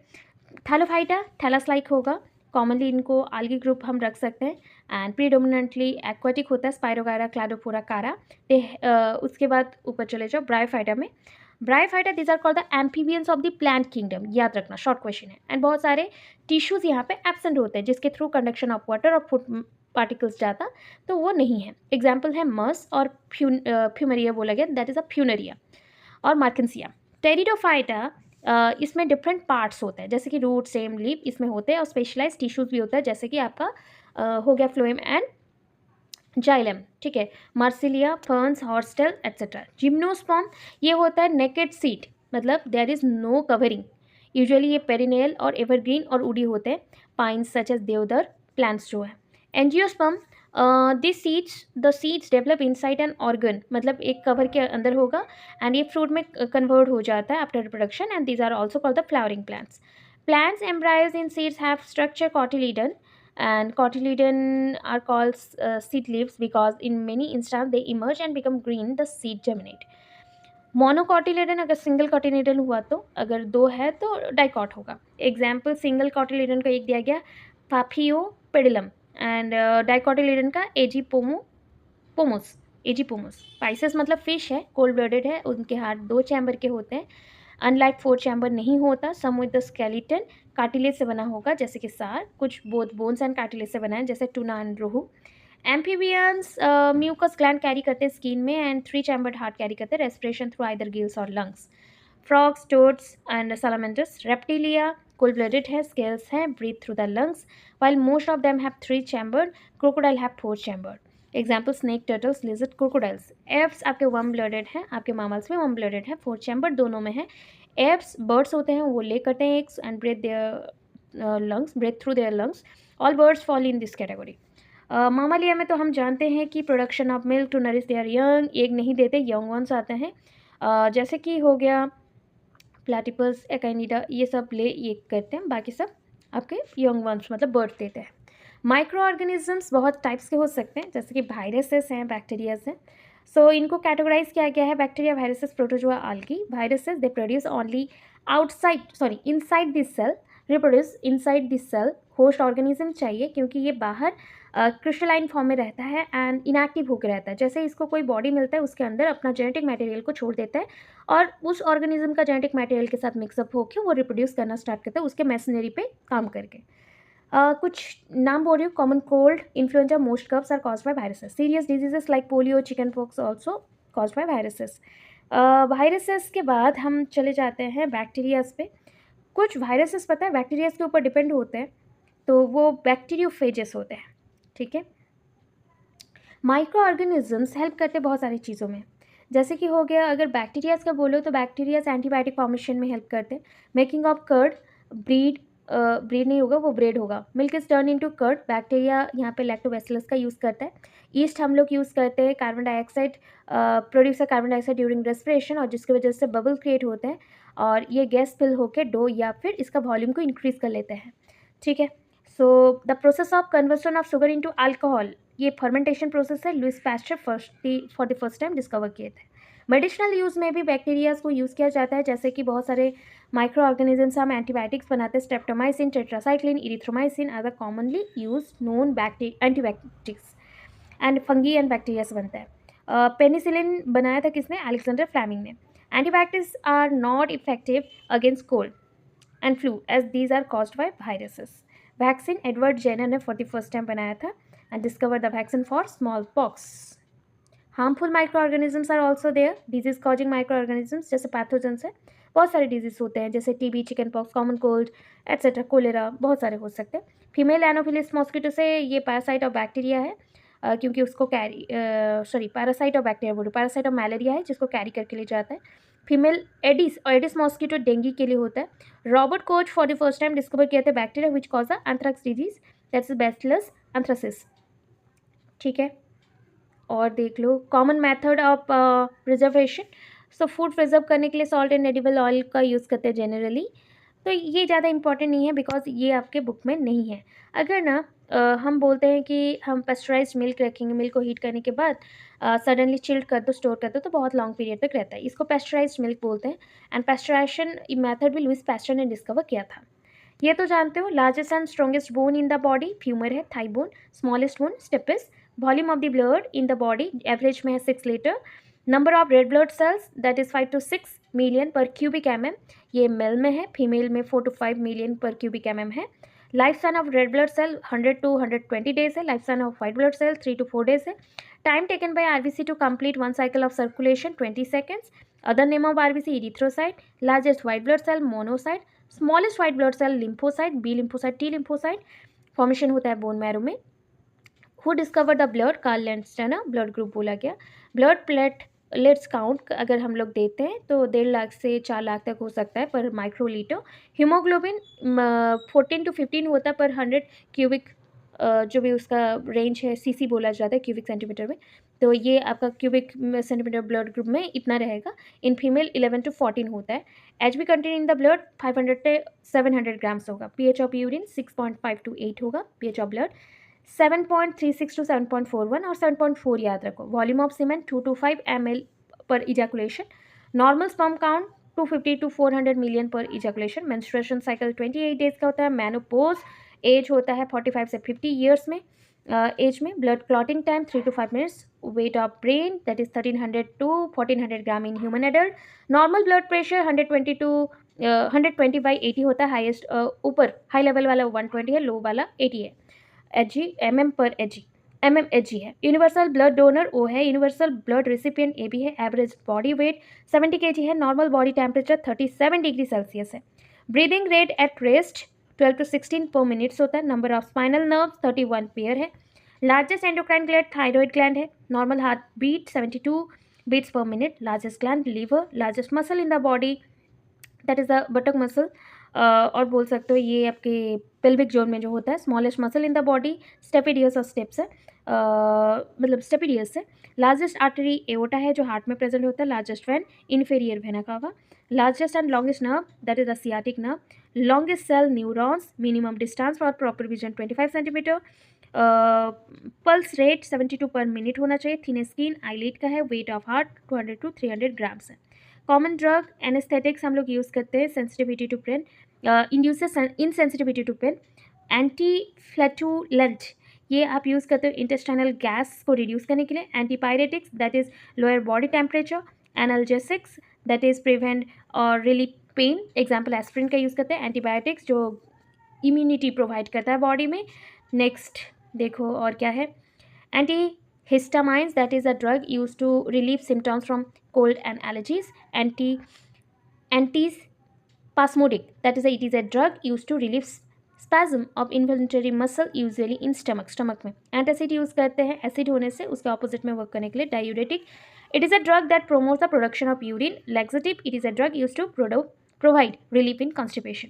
Speaker 1: थैलोफाइटा थैलस लाइक होगा, कॉमनली इनको आल्गी ग्रुप हम रख सकते हैं, एंड प्रीडोमिनेंटली एक्वाटिक होता है, स्पायरोगायरा, क्लैडोफोरा, कारा। उसके बाद ऊपर चले जाओ ब्रायोफाइटा में। Bryophyta this are called the amphibians of the plant kingdom, याद रखना, शॉर्ट क्वेश्चन है। एंड बहुत सारे टिश्यूज यहाँ पे एब्सेंट होते हैं जिसके थ्रू कंडक्शन ऑफ वाटर और फूड पार्टिकल्स जाता, तो वो नहीं है। एग्जाम्पल है मस और फ्यूमरिया बोला गया, दैट इज अ फ्यूनरिया, और मार्केंसिया। टेरिडोफाइटा इसमें डिफरेंट पार्ट्स होते हैं, जैसे कि रूट, सेम, लीफ इसमें होते हैं, और स्पेशलाइज टिश्यूज भी होता है, जैसे कि आपका हो गया फ्लोएम एंड जाइलम, ठीक है, marsilea, ferns, horsetail etcetera. Gymnosperm ये होता है नेकेड सीड, मतलब there is no covering, usually ये पेरिनेल और एवरग्रीन और उडी होते हैं, pines such as deodar plants जो है। Angiosperm the seeds develop inside an organ, मतलब एक कवर के अंदर होगा, एंड ये फ्रूट में कन्वर्ट हो जाता है after reproduction, and these are also called the flowering plants. Plants embryos in seeds have structure cotyledon, and cotyledon are called seed leaves because in many instances they emerge and become green the seed germinate. मोनोकॉटिलेडन अगर single cotyledon हुआ तो, अगर दो है तो dicot होगा। Example single cotyledon का एक दिया गया पाफियोपेडिलम, एंड डाइकॉटिलेडन का एजीपोमोस, एजीपोमोस। पाइसेस मतलब फिश है, कोल्ड ब्लडेड है, उनके हार्ट 2 चैम्बर के होते हैं, अनलाइक 4 चैम्बर नहीं होता। Some with the skeleton cartilage से बना होगा, जैसे कि सार, कुछ बोथ बोन्स एंड कार्टिलेज से बना है, जैसे tuna and rohu. Amphibians mucus gland carry करते हैं स्किन में, एंड 3 चैम्बर्ड हार्ट कैरी करते हैं, रेस्पिरेशन थ्रू आइदर गिल्स और lungs. Frogs, toads and salamanders. Reptilia cold blooded है, स्केल्स हैं, breathe through the lungs, while most of them have 3 chambered, crocodile have 4 chambered. Example snake, turtles, lizard, crocodiles. Apps आपके 1 blooded हैं, आपके mammals में 1 blooded है, 4 chamber दोनों में है। एप्स बर्ड्स होते हैं, वो ले करते हैं eggs and breathe their lungs, breathe through their lungs. All birds fall in this category. Mammalia में तो हम जानते हैं कि production of milk to nourish their young, egg नहीं देते, यंग वंस आते हैं, जैसे कि हो गया प्लेटिपस, एकाइनिडा, ये सब ये करते हैं, बाकी सब आपके यंग वंस मतलब बर्ड्स देते हैं। माइक्रो ऑर्गेनिजम्स बहुत टाइप्स के हो सकते हैं, जैसे कि वायरसेस हैं, बैक्टीरियाज हैं। सो इनको कैटेगराइज किया गया है, bacteria, viruses, protozoa, algae. Viruses they produce only inside this cell, reproduce inside this cell host organism चाहिए, क्योंकि ये बाहर क्रिस्टलाइन फॉर्म में रहता है एंड इनएक्टिव होकर रहता है। जैसे इसको कोई बॉडी मिलता है, उसके अंदर अपना जेनेटिक मटेरियल को छोड़ देता है और उस ऑर्गेनिज्म का जेनेटिक मटेरियल के साथ मिक्सअप होकर वो रिप्रोड्यूस करना स्टार्ट करता है उसके मैसनरी पे काम करके। कुछ नाम बोल रही हूँ। Common cold, influenza, most coughs are caused by viruses. Serious diseases like polio, chicken pox also caused by viruses. Viruses के बाद हम चले जाते हैं बैक्टीरियाज पे। कुछ वायरसेस पता है बैक्टीरियाज के ऊपर डिपेंड होते हैं, तो वो बैक्टीरियोफेजेस होते हैं, ठीक है। माइक्रो ऑर्गेनिजम्स हेल्प करते हैं बहुत सारी चीज़ों में। जैसे कि हो गया, अगर बैक्टीरियाज का बोलो तो बैक्टीरियाज एंटीबायोटिक फॉर्मेशन में हेल्प करते हैं। Making of curd, breed breed नहीं होगा, वो ब्रेड होगा। Milk is turn into curd, bacteria यहाँ पे लैक्टोबैसिलस का यूज़ करता है। ईस्ट हम लोग यूज़ करते हैं, carbon dioxide producer carbon dioxide during respiration, और जिसकी वजह से बबल क्रिएट होते हैं और ये गैस फिल होकर डो या फिर इसका वॉल्यूम को इंक्रीज कर लेते हैं, ठीक है। So the process of conversion of sugar into alcohol, ये फर्मेंटेशन प्रोसेस है, Louis Pasteur for the first time discover किए थे। मेडिसिनल यूज़ में भी बैक्टीरियाज को यूज़ किया जाता है, जैसे कि बहुत सारे माइक्रो ऑर्गेनिजम्स हम एंटीबायोटिक्स बनाते हैं। Streptomycin, tetracycline, erythromycin are the commonly use known antibiotics and fungi and bacteria से बनता है। पेनिसिलिन बनाया था किसने? अलेक्जेंडर फ्लेमिंग ने। Antibiotics are not effective against cold and flu as these are caused by viruses. Vaccine Edward Jenner ने for the first time बनाया था and discover the vaccine for small pox. Harmful micro organisms are also there, disease causing micro organisms, जैसे pathogens है। बहुत सारे disease होते हैं, जैसे TB, chicken pox, common cold etcetera, cholera, बहुत सारे हो सकते हैं। फीमेल एनोफिलिस मॉस्किटो से ये पैरासाइट और बैक्टीरिया है, क्योंकि उसको पैरासाइट और बैक्टीरिया बोलो, पैरासाइट और मलेरिया है जिसको कैरी करके ले जाता है। फीमेल एडिस मॉस्किटो डेंगू के लिए होता है। Robert Koch for the first time discover किया था bacteria which cause the anthrax disease, that's bacillus anthracis, ठीक है। और देख लो common method of preservation. So food preserve करने के लिए सॉल्ट एंड एडिबल ऑयल का यूज़ करते हैं जनरली, तो ये ज़्यादा इंपॉर्टेंट नहीं है बिकॉज ये आपके बुक में नहीं है। अगर ना हम बोलते हैं कि हम पेस्चराइज्ड मिल्क रखेंगे, मिल्क को हीट करने के बाद सडनली चिल्ड कर दो, स्टोर कर दो, तो बहुत लॉन्ग पीरियड तक रहता है, इसको पेस्चराइज्ड मिल्क बोलते हैं। एंड पेस्चराइजेशन मेथड भी लुइस पैस्चर ने डिस्कवर किया था। ये तो जानते हो। Largest and strongest bone in the body femur है, thigh bone. Smallest bone stapes. Volume of the blood in the body average में है 6 litre. Number of red blood cells that is 5 to 6 million per cubic mm, ये male में है, female में 4 to 5 million per cubic mm है। Life span of red blood cell 100 to 120 days है। Life span of white blood cell 3 to 4 days है। Time taken by RBC to complete one cycle of circulation 20 seconds। Other name of RBC erythrocyte. Largest white blood cell monocyte. Smallest white blood cell lymphocyte, B lymphocyte, T lymphocyte. Formation होता है bone marrow में। Who discover the blood? Karl Landsteiner, blood group बोला गया। Blood plates count अगर हम लोग देते हैं तो 1.5 लाख से 4 लाख तक हो सकता है पर माइक्रोलीटर। हीमोग्लोबिन 14 to 15 होता है पर 100 क्यूबिक, जो भी उसका रेंज है सीसी बोला जाता है क्यूबिक सेंटीमीटर में, तो ये आपका क्यूबिक सेंटीमीटर ब्लड ग्रुप में इतना रहेगा। इन फीमेल 11 to 14 होता है। H B content in the blood 500 से 700 ग्राम्स होगा। पीएच ऑफ यूरिन 6.5 to 8 होगा। पीएच ऑफ ब्लड 7.36 to 7.41 और 7.4 याद रखो। Volume of semen 2 to 5 ml per ejaculation. Normal sperm count 250 to 400 million per ejaculation. Menstruation cycle 28 days का होता है। Menopause as होता है 45 से 50 ईयर्स में एज में। Blood clotting time 3 to 5 minutes. Weight of brain that is 1300 to 1400 gram in human adult. Normal blood pressure 120/80 होता है। हाईएस्ट ऊपर हाई लेवल वाला 120 है, लो वाला 80 है। एजी mm पर एजी, एजी है। यूनिवर्सल ब्लड डोनर ओ है। यूनिवर्सल ब्लड रिसिपिएंट ए भी है। एवरेज बॉडी वेट 70 kg है। Normal body temperature 37 degree Celsius है। Breathing rate at rest 12 to 16 per minutes होता है। Number of spinal nerve 31 pair है। Largest endocrine gland thyroid gland है। Normal heart beat 72 beats per minute. Largest gland liver. Largest muscle in the body that is the buttock muscle, और बोल सकते हो ये आपके पेल्विक जोन में जो होता है। Smallest muscle in the body stapedius और स्टेप्स है, मतलब स्टेपिडियस है। लार्जेस्ट आर्टरी एओर्टा है जो हार्ट में प्रेजेंट होता है। Largest vein inferior vena cava. Largest and longest nerve that is the sciatic nerve. Longest cell neurons. Minimum distance for proper vision 25 centimetre. Pulse rate 72 per minute होना चाहिए। Thin skin eyelid का है। Weight of heart 200 to 300 grams है। Common drug anaesthetics हम लोग use करते हैं। Sensitivity to pain induces insensitivity to pain. Anti flatulent, ये आप यूज़ करते हो इंटेस्टाइनल गैस को रिड्यूस करने के लिए। Antipyretics that is lower body temperature. Analgesics that is prevent और रिलीव पेन, एग्जाम्पल एस्प्रिन का यूज़ करते हैं। एंटीबायोटिक्स जो इम्यूनिटी प्रोवाइड करता है बॉडी में। नेक्स्ट देखो और क्या है, anti histamines that is a drug used to relieve symptoms from cold and allergies. Antispasmodic, that is it is a drug used to relieve spasm of involuntary muscle usually in stomach में। Antacid use करते हैं acid होने से उसके opposite में work करने के लिए। Diuretic, it is a drug that promotes the production of urine. Laxative, it is a drug use to provide relief in constipation.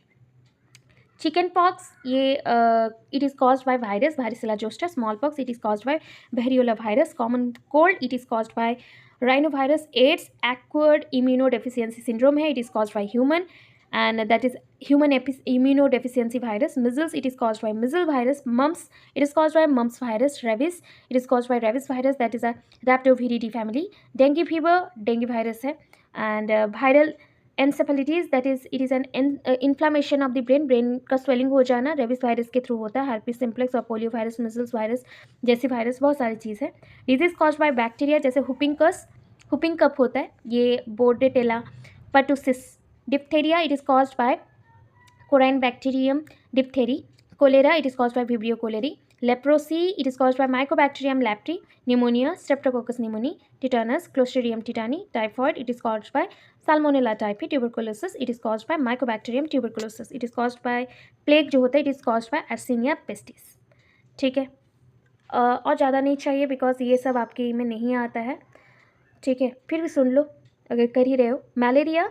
Speaker 1: Chicken pox, ये it is caused by virus varicella zoster. Small pox, it is caused by variola virus. Common cold, it is caused by rhinovirus. AIDS acquired immunodeficiency syndrome है, it is caused by human and that is human immunodeficiency virus. Measles, it is caused by measles virus. Mumps, it is caused by mumps virus. Rabies, it is caused by rabies virus, that is a Rhabdoviridae family. Dengue fever, dengue virus है। and viral encephalitis, that is it is an inflammation of the brain का swelling हो जाना, rabies virus के through होता है। herpes simplex और polio virus, measles virus जैसी virus, बहुत सारी चीज़ है। डिजीज caused by बैक्टीरिया, जैसे हुपिंग कफ होता है, ये Bordetella pertussis. Diphtheria, it is caused by Corynebacterium diphtheria. Cholera, it is caused by Vibrio cholerae. Leprosy, it is caused by Mycobacterium leprae. Pneumonia, Streptococcus pneumoniae. Tetanus, Clostridium tetani. Typhoid, it is caused by Salmonella typhi. Tuberculosis, it is caused by Mycobacterium tuberculosis. It is caused by plague जो होता है, it is caused by Yersinia pestis. ठीक है, और ज़्यादा नहीं चाहिए because ये सब आपके में नहीं आता है। ठीक है, फिर भी सुन लो अगर कर ही रहे हो। मलेरिया,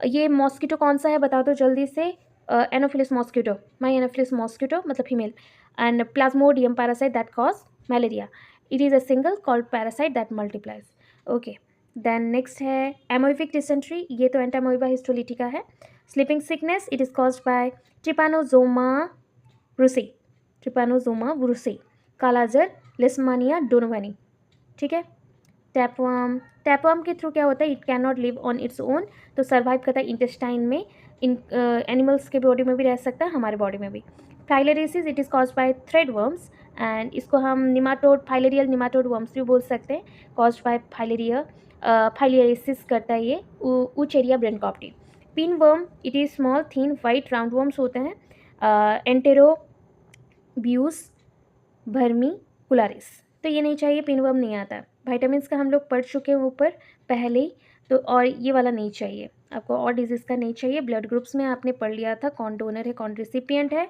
Speaker 1: ये मॉस्किटो कौन सा है बता दो जल्दी से। Anopheles mosquito, my Anopheles mosquito मतलब female. And Plasmodium parasite that cause malaria, it is a single celled parasite that multiplies. Okay, then next है एमोइबिक डिसेंट्री, ये तो एंटामोइबा हिस्टोलिटिका है। Sleeping sickness, it is caused by Trypanosoma brucei. कालाजर, Leishmania donovani. ठीक है, tapeworm के through क्या होता है, it can not live on its own, तो सर्वाइव करता है इंटेस्टाइन में। इन एनिमल्स के बॉडी में भी रह सकता है, हमारे बॉडी में भी। Filariasis, it is caused bye thread worms and इसको हम फाइलेरियल निमाटोड वर्म्स भी बोल सकते हैं। कॉज्ड बाय फाइलेरिसिस करता है ये Wuchereria bancrofti. Pin worm, it is small thin white round worms होते हैं। एंटेरोब्यूस भर्मी कुलारिस, तो ये नहीं चाहिए, पिन वर्म नहीं आता। विटामिन्स का हम लोग पढ़ चुके हैं ऊपर पहले ही, तो और ये वाला नहीं चाहिए आपको, और डिजीज़ का नहीं चाहिए। ब्लड ग्रुप्स में आपने पढ़ लिया था, कौन डोनर है कौन रिसिपिएंट है,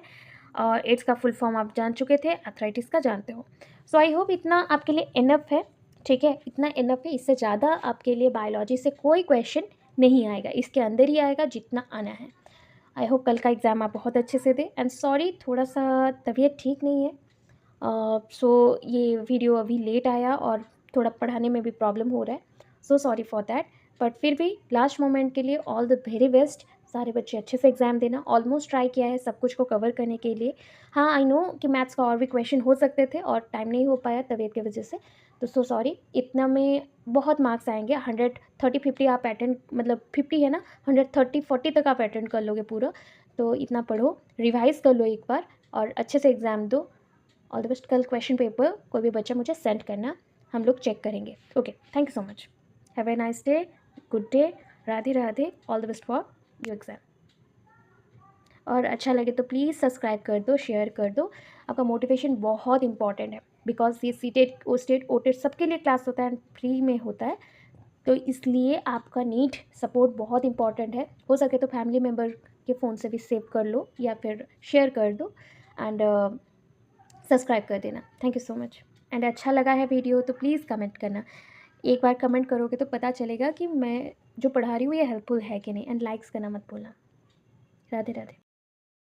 Speaker 1: और एड्स का फुल फॉर्म आप जान चुके थे, आर्थराइटिस का जानते हो। सो आई होप इतना आपके लिए इनफ है। ठीक है, इतना इनफ है, इससे ज़्यादा आपके लिए बायोलॉजी से कोई क्वेश्चन नहीं आएगा, इसके अंदर ही आएगा जितना आना है। आई होप कल का एग्ज़ाम आप बहुत अच्छे से दें। एंड सॉरी, थोड़ा सा तबीयत ठीक नहीं है, सो ये वीडियो अभी लेट आया और थोड़ा पढ़ाने में भी प्रॉब्लम हो रहा है, so sorry for that. But फिर भी लास्ट मोमेंट के लिए ऑल द वेरी बेस्ट। सारे बच्चे अच्छे से एग्ज़ाम देना, ऑलमोस्ट ट्राई किया है सब कुछ को कवर करने के लिए। हाँ, आई नो कि मैथ्स का और भी क्वेश्चन हो सकते थे और टाइम नहीं हो पाया तबीयत की वजह से, तो सो सॉरी। इतना में बहुत मार्क्स आएंगे, 130-50 आप अटेंड, मतलब 50 है ना, 130-40 तक आप अटेंड कर लोगे पूरा। तो इतना पढ़ो, रिवाइज़ कर लो एक बार और अच्छे से एग्ज़ाम दो। All the best. कल क्वेश्चन पेपर कोई भी बच्चा मुझे सेंड करना, हम लोग चेक करेंगे। Okay, thank you so much, have a nice day, good day, Radhe Radhe, all the best for your exam. और अच्छा लगे तो प्लीज़ सब्सक्राइब कर दो, शेयर कर दो, आपका मोटिवेशन बहुत इंपॉर्टेंट है बिकॉज ये सीटेट ओस्टेट ओटेट सबके लिए क्लास होता है, फ्री में होता है, तो इसलिए आपका नीट सपोर्ट बहुत इंपॉर्टेंट है। हो सके तो फैमिली मेम्बर के फ़ोन से भी सेव कर लो या फिर शेयर कर दो एंड सब्सक्राइब कर देना। Thank you so much. And अच्छा लगा है वीडियो तो प्लीज़ कमेंट करना, एक बार कमेंट करोगे तो पता चलेगा कि मैं जो पढ़ा रही हूँ ये हेल्पफुल है कि नहीं। एंड लाइक्स करना मत भूलना। राधे राधे।